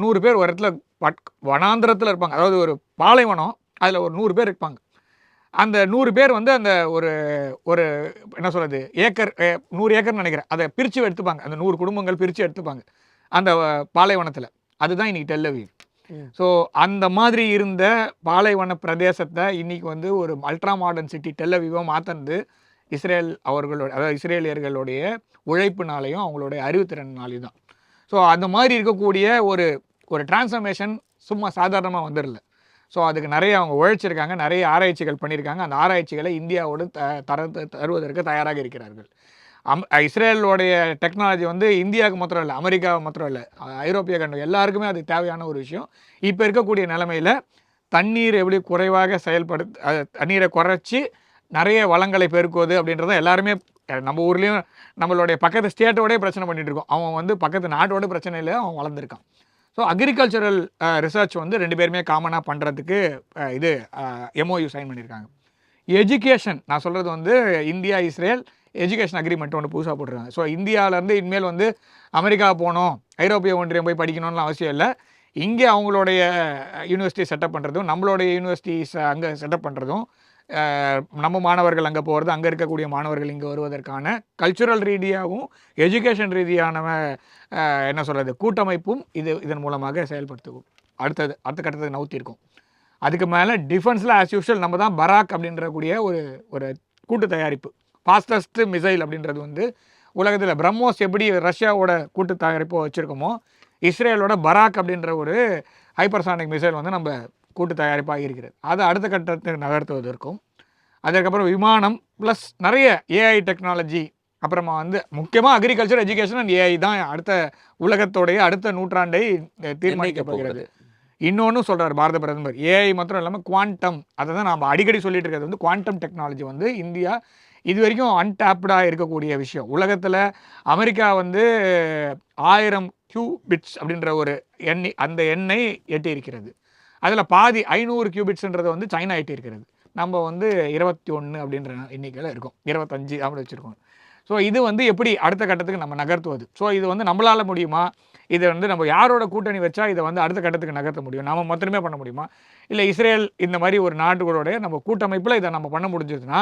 100 பேர் ஒரு இடத்துல வனாந்திரத்தில் இருப்பாங்க. அதாவது ஒரு பாலைவனம், அதில் ஒரு 100 பேர் இருப்பாங்க. அந்த 100 பேர் வந்து அந்த ஒரு என்ன சொல்கிறது ஏக்கர் 100 ஏக்கர்னு நினைக்கிறேன், அதை பிரித்து எடுத்துப்பாங்க. அந்த 100 குடும்பங்கள் பிரித்து எடுத்துப்பாங்க அந்த பாலைவனத்தில். அதுதான் இன்றைக்கி டெல் அவீவ். ஸோ அந்த மாதிரி இருந்த பாலைவன பிரதேசத்தை இன்றைக்கி வந்து ஒரு அல்ட்ரா மாடர்ன் சிட்டி டெல் அவீவாக மாற்றினது இஸ்ரேல் அதாவது இஸ்ரேலியர்களுடைய உழைப்புனாலையும் அவங்களுடைய அறிவுத்திறனாலையும் தான். ஸோ அந்த மாதிரி இருக்கக்கூடிய ஒரு டிரான்ஸ்ஃபர்மேஷன் சும்மா சாதாரணமாக வந்துடல. ஸோ அதுக்கு நிறைய அவங்க உழைச்சிருக்காங்க, நிறைய ஆராய்ச்சிகள் பண்ணியிருக்காங்க. அந்த ஆராய்ச்சிகளை இந்தியாவோடு தருவதற்கு தயாராக இருக்கிறார்கள். இஸ்ரேலோடைய டெக்னாலஜி வந்து இந்தியாவுக்கு மாத்திரம் இல்லை, அமெரிக்காவை மாத்திரம் இல்லை, ஐரோப்பிய கண்டம் எல்லாருக்குமே அது தேவையான ஒரு விஷயம். இப்போ இருக்கக்கூடிய நிலைமையில் தண்ணீர் எப்படி குறைவாக தண்ணீரை குறைச்சி நிறைய வளங்களை பெருக்குவது அப்படின்றத எல்லாருமே நம்ம ஊர்லேயும் நம்மளுடைய பக்கத்து ஸ்டேட்டோடய பிரச்சனை பண்ணிகிட்டு இருக்கோம். அவன் வந்து பக்கத்து நாட்டோட பிரச்சனையில் அவன் வளர்ந்துருக்கான். ஸோ அக்ரிகல்ச்சரல் ரிசர்ச் வந்து 2 பேருமே காமனாக பண்ணுறதுக்கு இது எம்ஓயு சைன் பண்ணியிருக்காங்க. எஜுகேஷன் நான் சொல்கிறது வந்து இந்தியா இஸ்ரேல் எஜுகேஷன் அக்ரிமெண்ட் ஒன்று புதுசாக போட்டுருக்காங்க. ஸோ இந்தியாவிலேருந்து இனிமேல் வந்து அமெரிக்கா போகணும், ஐரோப்பிய ஒன்றியம் போய் படிக்கணும்னு அவசியம் இல்லை. இங்கே அவங்களுடைய யூனிவர்சிட்டி செட்டப் பண்ணுறதும் நம்மளுடைய யூனிவர்சிட்டிஸ் அங்கே செட்டப் பண்ணுறதும் நம்ம மாணவர்கள் அங்கே போகிறது, அங்கே இருக்கக்கூடிய மாணவர்கள் இங்கே வருவதற்கான கல்ச்சுரல் ரீதியாகவும் எஜுகேஷன் ரீதியான என்ன சொல்கிறது கூட்டமைப்பும் இதன் மூலமாக செயல்படுத்துவோம். அடுத்த கட்டத்துக்கு நவுத்திருக்கோம். அதுக்கு மேலே டிஃபென்ஸில் ஆஸ் யூஷுவல் நம்ம தான் பராக் அப்படின்றக்கூடிய ஒரு கூட்டு தயாரிப்பு, ஃபாஸ்டஸ்ட் மிசைல் அப்படின்றது வந்து உலகத்தில் பிரம்மோஸ் எப்படி ரஷ்யாவோட கூட்டு தயாரிப்போ வச்சுருக்கோமோ, இஸ்ரேலோட பராக் அப்படின்ற ஒரு ஹைப்பர்சானிக் மிசைல் வந்து நம்ம கூட்டு தயாரிப்பாக இருக்கிறது. அதை அடுத்த கட்டத்துக்கு நகர்த்துவதற்கும், அதுக்கப்புறம் விமானம் ப்ளஸ் நிறைய ஏஐ டெக்னாலஜி, அப்புறமா வந்து முக்கியமாக அக்ரிகல்ச்சர், எஜுகேஷன் அண்ட் ஏஐ தான் அடுத்த உலகத்தோடைய அடுத்த நூற்றாண்டை தீர்மானிக்கப்படுகிறது. இன்னொன்று சொல்கிறார் பாரத பிரதமர், ஏஐ மாத்திரம் இல்லாமல் குவாண்டம், அதை தான் நம்ம அடிக்கடி சொல்லிட்டு இருக்கிறது வந்து குவாண்டம் டெக்னாலஜி வந்து இந்தியா இது வரைக்கும் அன்டாப்டாக இருக்கக்கூடிய விஷயம். உலகத்தில் அமெரிக்கா வந்து 1000 கியூபிட்ஸ் அப்படின்ற ஒரு அந்த எண்ணை எட்டி இருக்கிறது. அதில் பாதி 500 கியூபிட்ஸ்ன்றதை வந்து சைனா எட்டி இருக்கிறது. நம்ம வந்து 21 அப்படின்ற எண்ணிக்கையில் இருக்கும், 25 அப்படி வச்சுருக்கோம். ஸோ இது வந்து எப்படி அடுத்த கட்டத்துக்கு நம்ம நகர்த்துவது? ஸோ இது வந்து நம்மளால் முடியுமா? இதை வந்து நம்ம யாரோட கூட்டணி வச்சா இதை வந்து அடுத்த கட்டத்துக்கு நகர்த்த முடியும்? நம்ம மொத்தமே பண்ண முடியுமா? இல்லை இஸ்ரேல் இந்த மாதிரி ஒரு நாட்டுகளோடைய நம்ம கூட்டமைப்பில் இதை நம்ம பண்ண முடிஞ்சதுன்னா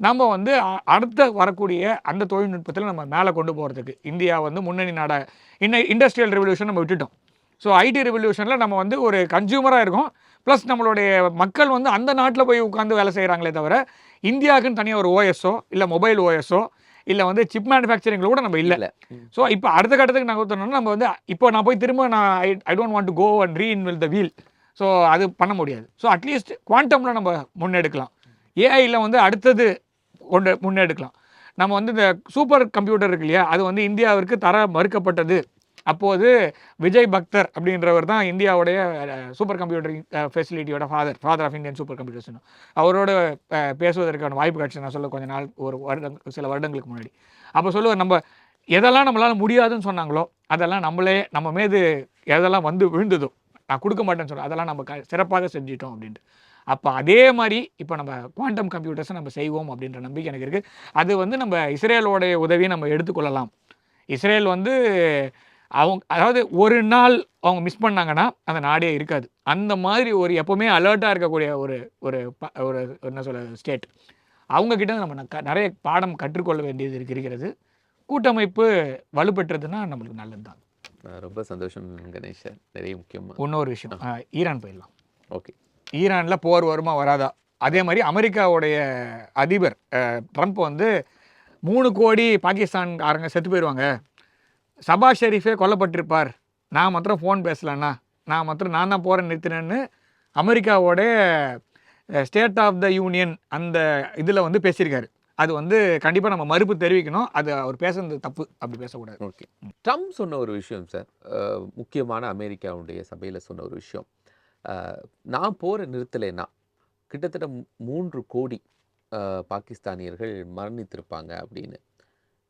நம்ம வந்து அடுத்த வரக்கூடிய அந்த தொழில்நுட்பத்தில் நம்ம மேலே கொண்டு போகிறதுக்கு இந்தியா வந்து முன்னணி நாடாக இண்டஸ்ட்ரியல் ரெவல்யூஷன் நம்ம விட்டுட்டோம். ஸோ ஐடி ரெவல்யூஷனில் நம்ம வந்து ஒரு கன்சியூமராக இருக்கோம், ப்ளஸ் நம்மளுடைய மக்கள் வந்து அந்த நாட்டில் போய் உட்காந்து வேலை செய்கிறாங்களே தவிர இந்தியாவுக்குன்னு தனியாக ஒரு ஓஎஸ்ஓ இல்லை மொபைல் ஓஎஸ்ஓ இல்லை வந்து சிப் மேனுஃபேக்சரிங்கில் கூட நம்ம இல்லை. ஸோ இப்போ அடுத்த கட்டத்துக்கு நாங்கள் ஊற்றணும்னா நம்ம வந்து இப்போ நான் போய் திரும்ப நான் I don't want to go and reinvent the wheel. So அது பண்ண முடியாது. ஸோ அட்லீஸ்ட் குவாண்டமில் நம்ம முன்னெடுக்கலாம். ஏஐயில் வந்து அடுத்தது முன்னெடுக்கலாம். நம்ம வந்து இந்த சூப்பர் கம்ப்யூட்டர் இருக்கு இல்லையா, அது வந்து இந்தியாவிற்கு தர மறுக்கப்பட்டது. அப்போது விஜய் பக்தர் அப்படின்றவர் தான் இந்தியாவுடைய சூப்பர் கம்ப்யூட்டரிங் ஃபெசிலிட்டியோட father of Indian super computers. அவரோட பேசுவதற்கான வாய்ப்பு கிடச்சி நான் சொல்ல கொஞ்ச நாள் சில வருடங்களுக்கு முன்னாடி. அப்போ சொல்லுவார், நம்ம எதெல்லாம் நம்மளால் முடியாதுன்னு சொன்னாங்களோ அதெல்லாம் நம்ம மீது எதெல்லாம் வந்து விழுந்ததோ நான் கொடுக்க மாட்டேன்னு சொல்கிறேன், அதெல்லாம் நம்ம சிறப்பாக செஞ்சிட்டோம் அப்படின்ட்டு. அப்போ அதே மாதிரி இப்போ நம்ம குவாண்டம் கம்ப்யூட்டர்ஸை நம்ம செய்வோம் அப்படின்ற நம்பிக்கை எனக்கு இருக்குது. அது வந்து நம்ம இஸ்ரேலோடைய உதவியை நம்ம எடுத்துக்கொள்ளலாம். இஸ்ரேல் வந்து அதாவது ஒரு நாள் அவங்க மிஸ் பண்ணாங்கன்னா அந்த நாடே இருக்காது. அந்த மாதிரி ஒரு எப்போவுமே அலர்ட்டாக இருக்கக்கூடிய ஒரு ஒரு ஒரு என்ன சொல்ல ஸ்டேட். அவங்கக்கிட்ட நம்ம நிறைய பாடம் கற்றுக்கொள்ள வேண்டியது இருக்கிறது. கூட்டமைப்பு வலுப்பெற்றதுன்னா நம்மளுக்கு நல்லது தான். ரொம்ப சந்தோஷம் கணேஷ். நிறைய முக்கியமாக இன்னொரு விஷயம், ஈரான் போயிடலாம். ஓகே, ஈரானில் போர் வருமா வராதா? அதே மாதிரி அமெரிக்காவுடைய அதிபர் ட்ரம்ப் வந்து 3 கோடி பாகிஸ்தான்காரங்க செத்து போயிடுவாங்க, ஷபாஸ் ஷெரீஃபே கொல்லப்பட்டிருப்பார், நான் மாத்திரம் ஃபோன் பேசலன்னா, நான் தான் போகிறேன் நிறுத்தினேன்னு அமெரிக்காவோட ஸ்டேட் ஆஃப் த யூனியன் அந்த இதில் வந்து பேசியிருக்காரு. அது வந்து கண்டிப்பாக நம்ம மறுப்பு தெரிவிக்கணும். அது அவர் பேசுறது தப்பு, அப்படி பேசக்கூடாது. ஓகே, ட்ரம்ப் சொன்ன ஒரு விஷயம் சார், முக்கியமான அமெரிக்காவுடைய சபையில் சொன்ன ஒரு விஷயம், நான் போகிற நிறுத்தலைன்னா கிட்டத்தட்ட 3 கோடி பாகிஸ்தானியர்கள் மரணித்திருப்பாங்க அப்படின்னு.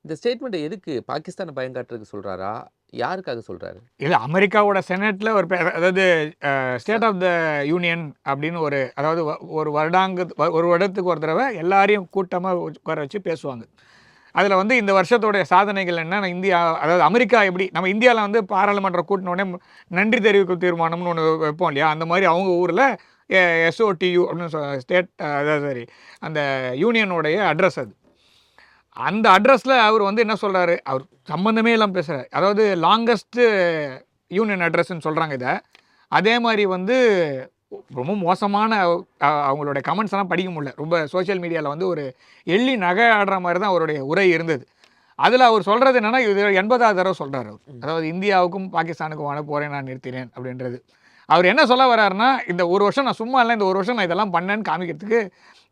இந்த ஸ்டேட்மெண்ட்டை எதுக்கு பாகிஸ்தானை பயங்காட்டுறதுக்கு சொல்கிறாரா, யாருக்காக சொல்கிறாரு? இல்லை, அமெரிக்காவோட செனட்டில் அதாவது ஸ்டேட் ஆஃப் த யூனியன் அப்படின்னு அதாவது ஒரு வருடத்துக்கு ஒரு தடவை எல்லாரையும் கூட்டமாக உட்கார வச்சு பேசுவாங்க. அதில் வந்து இந்த வருஷத்தோடைய சாதனைகள் என்ன, இந்தியா அதாவது அமெரிக்கா எப்படி, நம்ம இந்தியாவில் வந்து பாராளுமன்றம் கூட்டினோடனே நன்றி தெரிவிக்கும் தீர்மானம்னு ஒன்று வைப்போம் இல்லையா, அந்த மாதிரி அவங்க ஊரில் SOTU அப்படின்னு ஸ்டேட் அதாவது சரி அந்த யூனியனோடைய அட்ரஸ் அது. அந்த அட்ரஸில் அவர் வந்து என்ன சொல்கிறாரு, அவர் சம்மந்தமே இல்லாமல் பேசுகிறார். அதாவது லாங்கஸ்ட்டு யூனியன் அட்ரஸ்ன்னு சொல்கிறாங்க இதை. அதே மாதிரி வந்து ரொம்ப மோசமான அவங்களுடைய கமெண்ட்ஸ் எல்லாம் படிக்க முடியல. ரொம்ப சோஷியல் மீடியாவில் வந்து ஒரு எள்ளி நகை ஆடுற மாதிரி தான் அவருடைய உரை இருந்தது. அதில் அவர் சொல்கிறது என்னென்னா, இது 80வது தடவை சொல்கிறார் அவர். அதாவது இந்தியாவுக்கும் பாகிஸ்தானுக்குமான போரை நான் நிறுத்தினேன் அப்படின்றது. அவர் என்ன சொல்ல வர்றாருன்னா, இந்த ஒரு வருஷம் நான் சும்மா இல்லை, இந்த ஒரு வருஷம் நான் இதெல்லாம் பண்ணேன்னு காமிக்கிறதுக்கு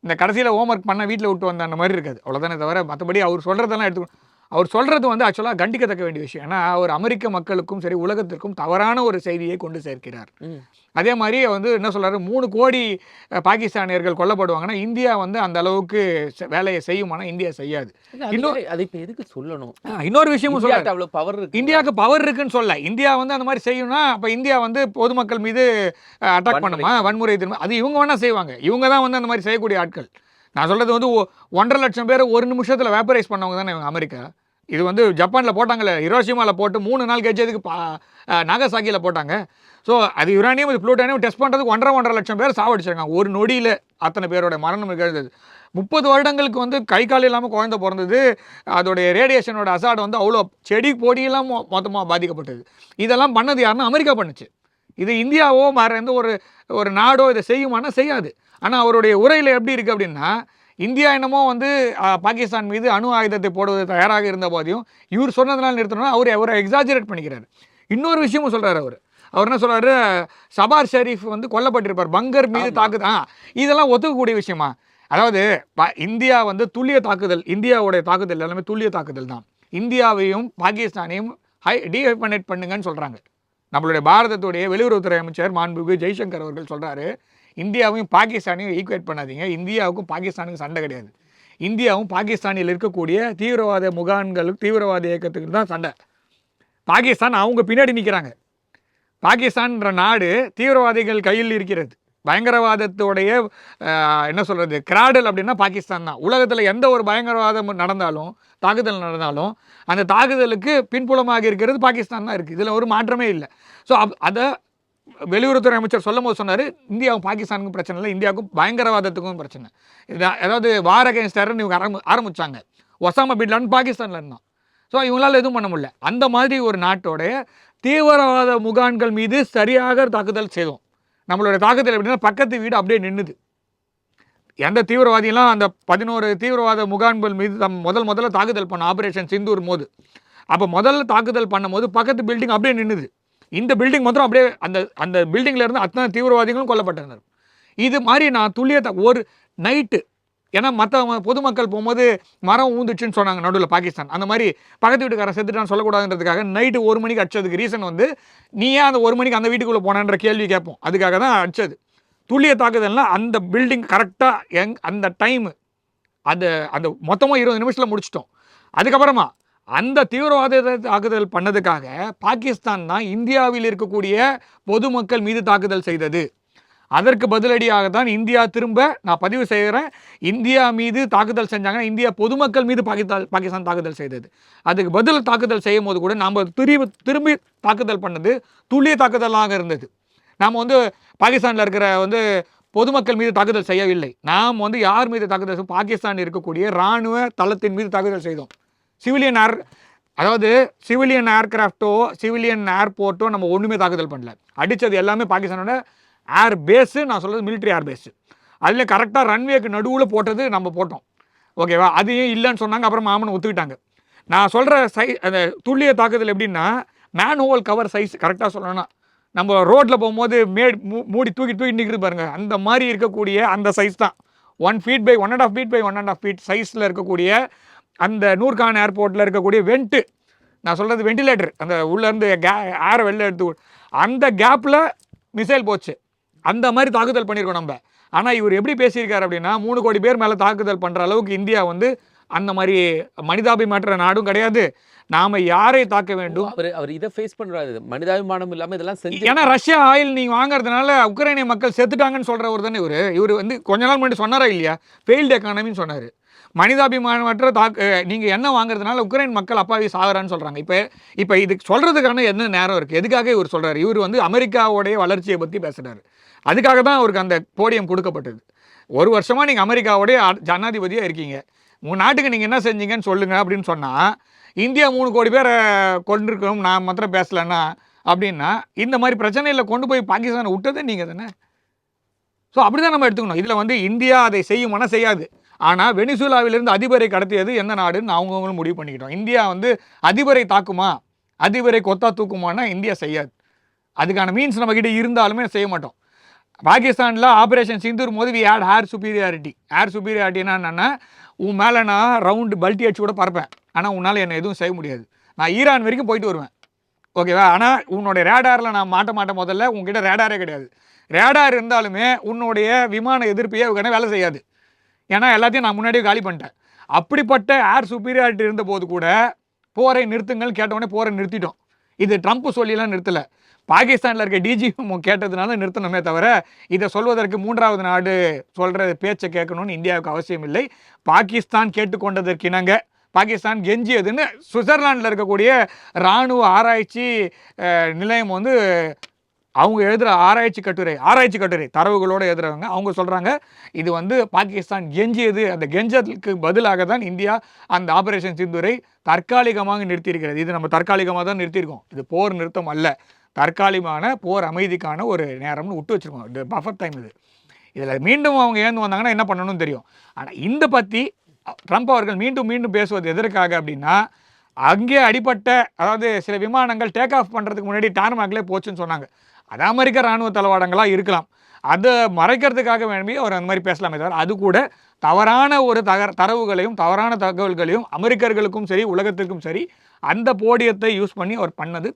இந்த கடைசியில் ஹோம்ஒர்க் பண்ண வீட்டில் விட்டு வந்த அந்த மாதிரி இருக்காது, அவ்வளோதானே தவிர மற்றபடி அவர் சொல்கிறதெல்லாம் எடுத்துக்கணும். அவர் சொல்கிறது வந்து ஆக்சுவலாக கண்டிக்கத்தக்க வேண்டிய விஷயம். ஏன்னா அவர் அமெரிக்க மக்களுக்கும் சரி உலகத்திற்கும் தவறான ஒரு செய்தியை கொண்டு சேர்க்கிறார். அதே மாதிரி வந்து என்ன சொல்கிறாரு, 3 கோடி பாகிஸ்தானியர்கள் கொல்லப்படுவாங்கன்னா இந்தியா வந்து அந்த அளவுக்கு வேலையை செய்யுமானா இந்தியா செய்யாது. அதை இப்போ எதுக்கு சொல்லணும்? இன்னொரு விஷயமும் சொல்ல, அவ்வளோ பவர் இருக்கு, இந்தியாவுக்கு பவர் இருக்குன்னு சொல்ல, இந்தியா வந்து அந்த மாதிரி செய்யணும்னா அப்போ இந்தியா வந்து பொதுமக்கள் மீது அட்டாக் பண்ணுமா, வன்முறை திரும்ப, அது இவங்க வேணால் செய்வாங்க. இவங்க தான் வந்து அந்த மாதிரி செய்யக்கூடிய ஆட்கள். நான் சொல்கிறது வந்து 1.5 லட்சம் பேர் ஒரு நிமிஷத்தில் வேப்பரைஸ் பண்ணவங்க தானே இவங்க அமெரிக்கா. இது வந்து ஜப்பானில் போட்டாங்கல்ல, ஹிரோஷிமாவில் போட்டு 3 நாள் கழிச்சு எதுக்கு நாகசாக்கியில் போட்டாங்க. ஸோ அது யுரானியம் இது ப்ளூட்டோனியம் டெஸ்ட் பண்ணுறதுக்கு 1.5 லட்சம் பேர் சாவடிச்சிருக்காங்க. ஒரு நொடியில் அத்தனை பேரோட மரணம் நிகழ்ந்தது. 30 வருடங்களுக்கு வந்து கை கால் இல்லாமல் குழந்தை பிறந்தது. அதோடைய ரேடியேஷனோட அசாடு வந்து அவ்வளோ செடி கொடியெல்லாம் மொத்தமாக பாதிக்கப்பட்டது. இதெல்லாம் பண்ணது யாருன்னா அமெரிக்கா பண்ணுச்சு. இது இந்தியாவோ வேறு எந்த ஒரு நாடோ இதை செய்யுமானா செய்யாது. ஆனால் அவருடைய உரையில் எப்படி இருக்குது அப்படின்னா, இந்தியா என்னமோ வந்து பாகிஸ்தான் மீது அணு ஆயுதத்தை போடுவது தயாராக இருந்த போதையும் இவர் சொன்னதுனால நிறுத்தணும்னா அவரை எக்ஸாஜரேட் பண்ணிக்கிறார். இன்னொரு விஷயமும் சொல்கிறார் அவர் என்ன சொல்கிறாரு, ஷபாஸ் ஷெரீஃப் வந்து கொல்லப்பட்டிருப்பார், பங்கர் மீது தாக்குதல். இதெல்லாம் ஒத்துக்கக்கூடிய விஷயமா? அதாவது இந்தியா வந்து துல்லிய தாக்குதல், இந்தியாவுடைய தாக்குதல் எல்லாமே துல்லிய தாக்குதல் தான். இந்தியாவையும் பாகிஸ்தானையும் டீஹைபனேட் பண்ணுங்கன்னு சொல்கிறாங்க. நம்மளுடைய பாரதத்துடைய வெளியுறவுத்துறை அமைச்சர் மாண்புமிகு ஜெய்சங்கர் அவர்கள் சொல்கிறாரு, இந்தியாவையும் பாகிஸ்தானையும் ஈக்குவேட் பண்ணாதீங்க, இந்தியாவுக்கும் பாகிஸ்தானுக்கும் சண்டை கிடையாது, இந்தியாவும் பாகிஸ்தானில் இருக்கக்கூடிய தீவிரவாத முகாம்களுக்கு தீவிரவாத இயக்கத்துக்கு தான் சண்டை. பாகிஸ்தான் அவங்க பின்னாடி நிற்கிறாங்க. பாகிஸ்தான்ற நாடு தீவிரவாதிகள் கையில் இருக்கிறது. பயங்கரவாதத்துடைய என்ன சொல்கிறது கிராடல் அப்படின்னா பாகிஸ்தான் தான். உலகத்தில் எந்த ஒரு பயங்கரவாதம் நடந்தாலும் தாக்குதல் நடந்தாலும் அந்த தாக்குதலுக்கு பின்புலமாக இருக்கிறது பாகிஸ்தான் தான் இருக்குது. இதில் ஒரு மாற்றமே இல்லை. ஸோ அதை வெளியுறவுத்துறை அமைச்சர் சொல்லும் போது சொன்னார், இந்தியாவும் பாகிஸ்தானுக்கும் பிரச்சனை இல்லை, இந்தியாவுக்கும் பயங்கரவாதத்துக்கும் பிரச்சனை. அதாவது வார் அகைன்ஸ்ட் டெரர்னு இவங்க ஆரம்பித்தாங்க. ஒசாமா பின் லாடன் பாகிஸ்தானில் இருந்தான். ஸோ இவங்களால் எதுவும் பண்ண முடியல. அந்த மாதிரி ஒரு நாட்டோடைய தீவிரவாத முகாம்கள் மீது சரியாக தாக்குதல் செய்தோம். நம்மளோட தாக்குதல் எப்படின்னா பக்கத்து வீடு அப்படியே நின்றுது. எந்த தீவிரவாதியெல்லாம் அந்த 11 தீவிரவாத முகாம்கள் மீது முதல்ல தாக்குதல் பண்ண ஆபரேஷன் சிந்தூர் போது, அப்போ முதல்ல தாக்குதல் பண்ணும்போது பக்கத்து பில்டிங் அப்படியே நின்றுது. இந்த பில்டிங் மாத்திரம் அப்படியே அந்த அந்த பில்டிங்கில் இருந்து அத்தனை தீவிரவாதிகளும் கொல்லப்பட்டனர். இது மாதிரி நான் ஒரு நைட்டு, ஏன்னா மற்ற பொதுமக்கள் போகும்போது மரம் ஊந்துச்சுன்னு சொன்னாங்க நடுவில் பாகிஸ்தான், அந்த மாதிரி பக்கத்து வீட்டுக்காரன் செத்துட்டான்னு சொல்லக்கூடாதுன்றதுக்காக நைட்டு 1 மணிக்கு அடிச்சதுக்கு ரீசன் வந்து நீ ஏன் அந்த 1 மணிக்கு அந்த வீட்டுக்குள்ளே போனான்ற கேள்வி கேட்போம். அதுக்காக தான் அடிச்சது. துல்லிய தாக்குதல்னா அந்த பில்டிங் கரெக்டாக அந்த டைமு அது அந்த மொத்தமாக 20 நிமிஷத்தில் முடிச்சிட்டோம். அதுக்கப்புறமா அந்த தீவிரவாத தாக்குதல் பண்ணதுக்காக பாகிஸ்தான் தான் இந்தியாவில் இருக்கக்கூடிய பொதுமக்கள் மீது தாக்குதல் செய்தது. அதற்கு பதிலடியாக தான் இந்தியா திரும்ப நான் பதிவு செய்கிறேன், இந்தியா மீது தாக்குதல் செஞ்சாங்கன்னா இந்தியா பொதுமக்கள் மீது பாகிஸ்தான் தாக்குதல் செய்தது. அதுக்கு பதில் தாக்குதல் செய்யும் போது கூட நாம் திரும்பி தாக்குதல் பண்ணது துல்லிய தாக்குதலாக இருந்தது. நாம் வந்து பாகிஸ்தானில் இருக்கிற வந்து பொதுமக்கள் மீது தாக்குதல் செய்யவில்லை. நாம் வந்து யார் மீது தாக்குதல், பாகிஸ்தான் இருக்கக்கூடிய இராணுவ தளத்தின் மீது தாக்குதல் செய்தோம். சிவிலியன் ஏர்கிராஃப்டோ சிவிலியன் ஏர்போர்ட்டோ நம்ம ஒன்றுமே தாக்குதல் பண்ணல. அடித்தது எல்லாமே பாகிஸ்தானோட ஏர் பேஸு, நான் சொல்கிறது மிலிட்ரி ஏர் பேஸு. அதில் கரெக்டாக ரன்வேக்கு நடுவில் போட்டது நம்ம போட்டோம். ஓகேவா? அதையும் இல்லைன்னு சொன்னாங்க, அப்புறம் மாமனை ஒத்துக்கிட்டாங்க. நான் சொல்கிற அந்த துல்லிய தாக்குதல் எப்படின்னா, மேன்ஹோல் கவர் சைஸ் கரெக்டாக சொல்லணும்னா நம்ம ரோட்டில் போகும்போது மூடி தூக்கி நிற்கிறது பாருங்கள், அந்த மாதிரி இருக்கக்கூடிய அந்த சைஸ் தான். 1 feet by 1.5 feet by 1.5 feet சைஸில் இருக்கக்கூடிய அந்த நூர்கான் ஏர்போர்ட்டில் இருக்கக்கூடிய வெண்ட்டு, நான் சொல்கிறது வெண்டிலேட்டர், அந்த உள்ளேருந்து ஏரை வெளில எடுத்து அந்த கேப்பில் மிசைல் போச்சு. அந்த மாதிரி தாக்குதல் பண்ணியிருக்கோம் நம்ம. ஆனால் இவர் எப்படி பேசியிருக்காரு அப்படின்னா, 3 கோடி பேர் மேலே தாக்குதல் பண்ணுற அளவுக்கு இந்தியா வந்து அந்த மாதிரி மனிதாபிமாற்ற நாடும் கிடையாது. நாம யாரை தாக்க வேண்டும், அவர் இதை ஃபேஸ் பண்றாரு. மனிதாபிமானம் இல்லாமல் இதெல்லாம் செஞ்சு, ஏன்னா ரஷ்யா ஆயில் நீங்கள் வாங்குறதுனால உக்ரைனிய மக்கள் செத்துட்டாங்கன்னு சொல்கிறவர் தானே இவர் வந்து கொஞ்ச நாள் முன்னாடி சொன்னாரா இல்லையா, ஃபெயில்டு எக்கானமின்னு சொன்னார். மனிதாபிமானமற்ற நீங்கள் என்ன வாங்குறதுனால உக்ரைன் மக்கள் அப்பாவி சாகுறான்னு சொல்கிறாங்க. இப்போ இதுக்கு சொல்கிறதுக்கான என்ன நேரம் இருக்குது, எதுக்காக இவர் சொல்கிறார்? இவர் வந்து அமெரிக்காவோடைய வளர்ச்சியை பற்றி பேசுகிறாரு. அதுக்காக தான் அவருக்கு அந்த போடியம் கொடுக்கப்பட்டது. 1 வருஷமாக நீங்கள் அமெரிக்காவோடைய ஜனாதிபதியாக இருக்கீங்க, உங்கள் நாட்டுக்கு நீங்கள் என்ன செஞ்சீங்கன்னு சொல்லுங்கள் அப்படின்னு சொன்னால், இந்தியா 3 கோடி பேரை கொண்டிருக்கணும் நான் மாத்திரம் பேசலைன்னா அப்படின்னா, இந்த மாதிரி பிரச்சனையில் கொண்டு போய் பாகிஸ்தானை விட்டதே நீங்கள் தானே. ஸோ அப்படி தான் நம்ம எடுத்துக்கணும். இதில் வந்து இந்தியா அதை செய்யுமானா செய்யாது. ஆனால் வெனிசுலாவிலிருந்து அதிபரை கடத்தியது எந்த நாடுன்னு அவங்கவுங்களும் முடிவு பண்ணிக்கிட்டோம். இந்தியா வந்து அதிபரை தாக்குமா, அதிபரை கொத்தா தூக்குமானா இந்தியா செய்யாது. அதுக்கான மீன்ஸ் நம்மக்கிட்ட இருந்தாலுமே செய்ய மாட்டோம். பாகிஸ்தானில் ஆப்ரேஷன் சிந்தூர் போது வி ஹேட் ஏர் சுப்பீரியாரிட்டினா என்னென்னா, உன் மேலே நான் ரவுண்டு பல்ட்டி அடிச்சு கூட பறப்பேன், ஆனால் உன்னால் என்னை எதுவும் செய்ய முடியாது. நான் ஈரான் வரைக்கும் போயிட்டு வருவேன், ஓகேவா? ஆனால் உன்னுடைய ரேடாரில் நான் மாட்டேன். முதல்ல உங்ககிட்ட ரேடாரே கிடையாது. ரேடார் இருந்தாலுமே உன்னுடைய விமான எதிர்ப்பையே உடனே வேலை செய்யாது. ஏன்னா எல்லாத்தையும் நான் முன்னாடியே காலி பண்ணிட்டேன். அப்படிப்பட்ட ஏர் சுப்பீரியாரிட்டி இருந்த போது கூட போரை நிறுத்துங்கள் கேட்டவுடனே போரை நிறுத்திட்டோம். இது ட்ரம்ப் சொல்லிலாம் நிறுத்தலை, பாகிஸ்தானில் இருக்க டிஜிஎம் கேட்டதுனால நிறுத்தணுமே தவிர, இதை சொல்வதற்கு 3வது நாடு சொல்கிற பேச்சை கேட்கணும்னு இந்தியாவுக்கு அவசியம் இல்லை. பாகிஸ்தான் கேட்டுக்கொண்டதற்கு இணங்க பாகிஸ்தான் கெஞ்சியதுன்னு சுவிட்சர்லாண்டில் இருக்கக்கூடிய இராணுவ ஆராய்ச்சி நிலையம் வந்து அவங்க எழுதுகிற ஆராய்ச்சி கட்டுரை தரவுகளோடு எழுதுறவங்க அவங்க சொல்கிறாங்க, இது வந்து பாகிஸ்தான் கெஞ்சியது, அந்த கெஞ்சதுக்கு பதிலாக தான் இந்தியா அந்த ஆபரேஷன் சிந்தூரை தற்காலிகமாக நிறுத்தியிருக்கிறது. இது நம்ம தற்காலிகமாக தான் நிறுத்தியிருக்கோம், இது போர் நிறுத்தம் அல்ல, தற்காலிகமான போர் அமைதிக்கான ஒரு நேரம்னு விட்டு வச்சுருக்கோம். இது பஃபர் டைம். இதில் மீண்டும் அவங்க ஏந்து வந்தாங்கன்னா என்ன பண்ணணும்னு தெரியும். ஆனால் இந்த பற்றி ட்ரம்ப் அவர்கள் மீண்டும் பேசுவது எதற்காக அப்படின்னா, அங்கே அடிப்பட்ட, அதாவது சில விமானங்கள் டேக் ஆஃப் பண்ணுறதுக்கு முன்னாடி டார்மாக்லேயே போச்சுன்னு சொன்னாங்க. அது அமெரிக்க இராணுவ தளவாடங்களாக இருக்கலாம், அதை மறைக்கிறதுக்காக வேண்டி அவர் அந்த மாதிரி பேசலாமே தவிர, அது கூட தவறான ஒரு தரவுகளையும் தவறான தகவல்களையும் அமெரிக்கர்களுக்கும் சரி உலகத்திற்கும் சரி அந்த போடியத்தை யூஸ் பண்ணி அவர் பண்ணது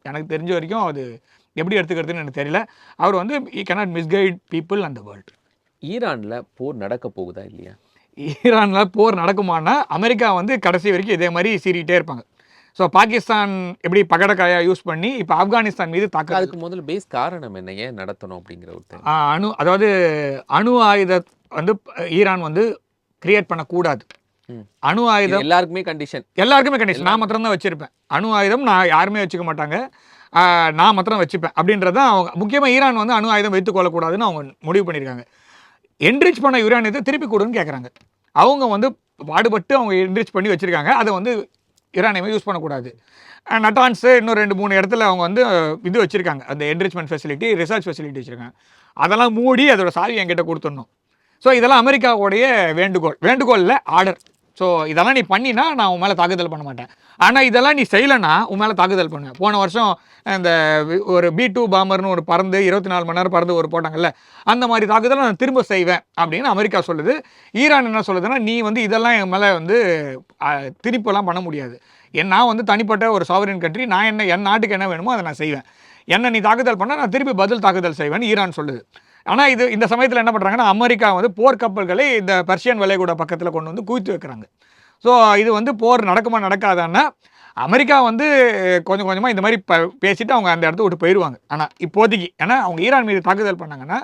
எனக்கு தெரிஞ்ச வரைக்கும் அது எப்படி எடுத்துக்கிறதுன்னு எனக்கு தெரியல. அவர் வந்து ஈ cannot misguide people and the world. ஈரானில் போர் நடக்க போகுதா இல்லையா? ஈரானில் போர் நடக்குமானா அமெரிக்கா வந்து கடைசி வரைக்கும் இதே மாதிரி சீறிகிட்டே இருப்பாங்க. ஸோ பாகிஸ்தான் எப்படி பகடக்காயாக யூஸ் பண்ணி இப்போ ஆப்கானிஸ்தான் மீது தாக்க, அதுக்கு முதல்ல பேஸ் காரணம் என்ன, ஏன் நடத்தணும் அப்படிங்கிற ஒரு அணு ஆயுத வந்து ஈரான் வந்து கிரியேட் பண்ணக்கூடாது. அணு ஆயுதம் எல்லாருக்குமே கண்டிஷன், நான் மாத்திரம் தான் வச்சுருப்பேன். அணு ஆயுதம் நான் யாருமே வச்சுக்க மாட்டாங்க, நான் மாத்திரம் வச்சுப்பேன் அப்படின்றது தான் அவங்க. முக்கியமாக ஈரான் வந்து அணு ஆயுதம் வைத்துக் கொள்ளக்கூடாதுன்னு அவங்க முடிவு பண்ணியிருக்காங்க. என்ரிச் பண்ண யுரேனியத்தை திருப்பி கொடுன்னு கேட்குறாங்க. அவங்க வந்து பாடுபட்டு அவங்க என்ரிச் பண்ணி வச்சுருக்காங்க, அதை வந்து ஈரானியமே யூஸ் பண்ணக்கூடாது. நட்டான்ஸு இன்னும் 2-3 இடத்துல அவங்க வந்து இது வச்சுருக்காங்க, அந்த என்ரிச்மெண்ட் ஃபெசிலிட்டி, ரிசர்ச் ஃபெசிலிட்டி வச்சுருக்காங்க. அதெல்லாம் மூடி அதோட சாவி என்கிட்ட கொடுத்துடணும். ஸோ இதெல்லாம் அமெரிக்காவுடைய வேண்டுகோள் இல்லை, ஆர்டர். ஸோ இதெல்லாம் நீ பண்ணினா நான் உன் மேலே தாக்குதல் பண்ண மாட்டேன், ஆனால் இதெல்லாம் நீ செய்யலைன்னா உன் மேலே தாக்குதல் பண்ணுவேன். போன வருஷம் இந்த ஒரு B-2 பாம்பர்னு ஒரு பறந்து 24 மணி நேரம் பறந்து ஒரு போட்டாங்கல்ல, அந்த மாதிரி தாக்குதலை நான் திரும்ப செய்வேன் அப்படின்னு அமெரிக்கா சொல்லுது. ஈரான் என்ன சொல்லுதுன்னா, நீ வந்து இதெல்லாம் என் மேலே வந்து திருப்பெல்லாம் பண்ண முடியாது, நான் வந்து தனிப்பட்ட ஒரு சாவரின் கண்ட்ரி, நான் என் நாட்டுக்கு என்ன வேணுமோ அதை நான் செய்வேன், என்ன நீ தாக்குதல் பண்ணால் நான் திருப்பி பதில் தாக்குதல் செய்வேன்னு ஈரான் சொல்லுது. ஆனால் இந்த சமயத்தில் என்ன பண்ணுறாங்கன்னா, அமெரிக்கா வந்து போர்க்கப்பல்களை இந்த பர்ஷியன் வளைகுடா பக்கத்தில் கொண்டு வந்து குவித்து வைக்கிறாங்க. ஸோ இது வந்து போர் நடக்குமா நடக்காதான்னா, அமெரிக்கா வந்து கொஞ்சம் கொஞ்சமாக இந்த மாதிரி பேசிட்டு அவங்க அந்த இடத்த விட்டு போயிடுவாங்க. ஆனால் இப்போதைக்கு ஏன்னா அவங்க ஈரான் மீது தாக்குதல் பண்ணாங்கன்னா,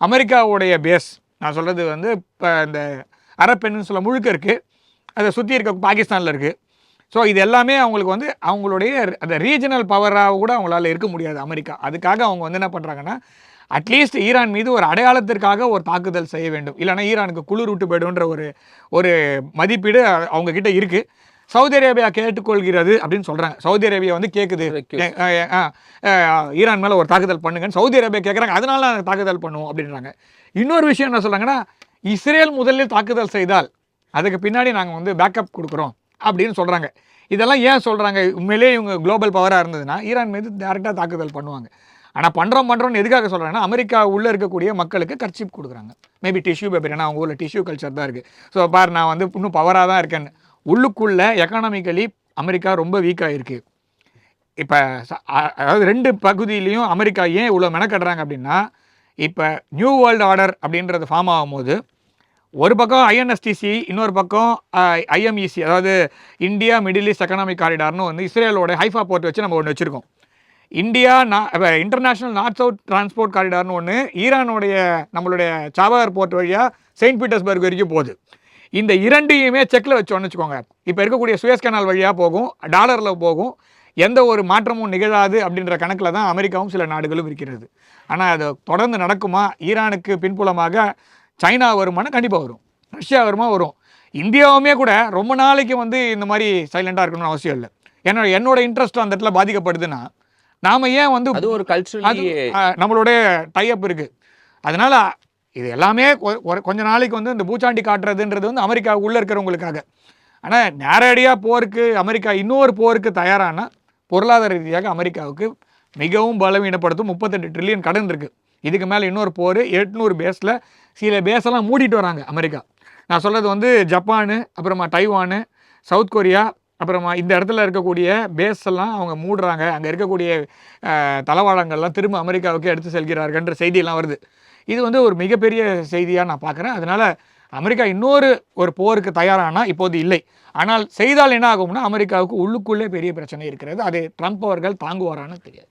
அமெரிக்காவுடைய பேஸ் நான் சொல்கிறது வந்து இப்போ இந்த அரப் பெனின்சுலா முழுக்க இருக்குது, அதை சுற்றி இருக்க பாகிஸ்தானில் இருக்குது. ஸோ இது எல்லாமே அவங்களுக்கு வந்து அவங்களுடைய அந்த ரீஜனல் பவராக கூட அவங்களால இருக்க முடியாது அமெரிக்கா. அதுக்காக அவங்க வந்து என்ன பண்ணுறாங்கன்னா, அட்லீஸ்ட் ஈரான் மீது ஒரு அடையாளத்திற்காக ஒரு தாக்குதல் செய்ய வேண்டும், இல்லைனா ஈரானுக்கு குளிர் விட்டு போய்டுன்ற ஒரு மதிப்பீடு அவங்கக்கிட்ட இருக்குது. சவுதி அரேபியா கேட்டுக்கொள்கிறது அப்படின்னு சொல்கிறாங்க. சவுதி அரேபியா வந்து கேட்குது, ஈரான் மேலே ஒரு தாக்குதல் பண்ணுங்கன்னு சவுதி அரேபியா கேட்குறாங்க, அதனால நாங்கள் தாக்குதல் பண்ணுவோம் அப்படின்றாங்க. இன்னொரு விஷயம் என்ன சொல்கிறாங்கன்னா, இஸ்ரேல் முதலில் தாக்குதல் செய்தால் அதுக்கு பின்னாடி நாங்கள் வந்து பேக்கப் கொடுக்குறோம் அப்படின்னு சொல்கிறாங்க. இதெல்லாம் ஏன் சொல்கிறாங்க? உண்மையிலேயே இவங்க குளோபல் பவராக இருந்ததுன்னா ஈரான் மீது டேரெக்டாக தாக்குதல் பண்ணுவாங்க. ஆனால் பண்ணுறோம்னு எதுக்காக சொல்கிறாங்கன்னா, அமெரிக்கா உள்ளே இருக்கக்கூடிய மக்களுக்கு கர்ச்சிப் கொடுக்குறாங்க, மேபி டிஷ்யூ பேப்பர், ஏன்னா அவங்க ஊரில் டிஷ்யூ கல்ச்சர் தான் இருக்குது. ஸோ பார் நான் வந்து இன்னும் பவராக தான் இருக்கேன்னு. உள்ளுக்குள்ளே எக்கானமிக்கலி அமெரிக்கா ரொம்ப வீக்காக இருக்குது. இப்போ அதாவது 2 பகுதியிலையும் அமெரிக்கா ஏன் இவ்வளோ மெனக்கடுறாங்க அப்படின்னா, இப்போ நியூ வேர்ல்டு ஆர்டர் அப்படின்றது ஃபார்ம் ஆகும்போது ஒரு பக்கம் INSTC, இன்னொரு பக்கம் IMEC, அதாவது இந்தியா மிடில் ஈஸ்ட் எக்கனாமிக் காரிடார்னு வந்து இஸ்ரேலோட ஹைஃபா போர்ட் வச்சு நம்ம ஒன்று வச்சுருக்கோம். India international north south transport காரிடார்னு ஒன்று ஈரானுடைய நம்மளுடைய சாபார் போர்ட் வழியாக செயின்ட் பீட்டர்ஸ்பர்க் வரைக்கும் போகுது. இந்த இரண்டையுமே செக்கில் வச்சோன்னு வச்சுக்கோங்க, இப்போ இருக்கக்கூடிய சுயஸ் கனால் வழியாக போகும், டாலரில் போகும், எந்த ஒரு மாற்றமும் நிகழாது அப்படின்ற கணக்கில் தான் அமெரிக்காவும் சில நாடுகளும் இருக்கிறது. ஆனால் அது தொடர்ந்து நடக்குமா? ஈரானுக்கு பின்புலமாக சைனா வருமானா கண்டிப்பாக வரும், ரஷ்யா வருமா வரும். இந்தியாவுமே கூட ரொம்ப நாளைக்கு வந்து இந்த மாதிரி சைலண்டாக இருக்கணும்னு அவசியம் இல்லை. என்னோட இன்ட்ரெஸ்ட் அந்த இடத்துல பாதிக்கப்படுதுன்னா நாம் ஏன் வந்து அது ஒரு கல்ச்சுரலி நம்மளுடைய டைப் இருக்குது. அதனால் இது எல்லாமே கொஞ்ச நாளைக்கு வந்து இந்த பூச்சாண்டி காட்டுறதுன்றது வந்து அமெரிக்கா உள்ளே இருக்கிறவங்களுக்காக. ஆனால் நேரடியாக போருக்கு அமெரிக்கா இன்னொரு போருக்கு தயாரான பொருளாதார ரீதியாக அமெரிக்காவுக்கு மிகவும் பலவீனப்படுத்தும் 38 ட்ரில்லியன் கடன் இருக்குது. இதுக்கு மேலே இன்னொரு போர் 800 பேஸில் சில பேஸெல்லாம் மூடிட்டு வராங்க அமெரிக்கா. நான் சொல்கிறது வந்து ஜப்பானு, அப்புறமா தைவானு, சவுத் கொரியா, அப்புறமா இந்த இடத்துல இருக்கக்கூடிய பேஸ் எல்லாம் அவங்க மூடுறாங்க. அங்கே இருக்கக்கூடிய தளவாடங்கள்லாம் திரும்ப அமெரிக்காவுக்கு எடுத்து செல்கிறார்கள்ன்ற செய்தியெல்லாம் வருது. இது வந்து ஒரு மிகப்பெரிய செய்தியாக நான் பார்க்குறேன். அதனால் அமெரிக்கா இன்னொரு போருக்கு தயாரானால் இப்போது இல்லை. ஆனால் செய்தால் என்ன ஆகும்னா, அமெரிக்காவுக்கு உள்ளுக்குள்ளே பெரிய பிரச்சனை இருக்கிறது. அதை ட்ரம்ப் அவர்கள் தாங்குவாரான்னு தெரியாது.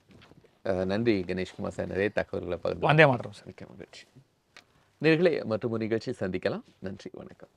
நன்றி கணேஷ்குமார் சார், நிறைய தகவல்களை பகிர்ந்து. வந்தே மாட்டோம் சார். மகிழ்ச்சி. நேயர்களே, மற்றும் ஒரு நிகழ்ச்சி சந்திக்கலாம். நன்றி, வணக்கம்.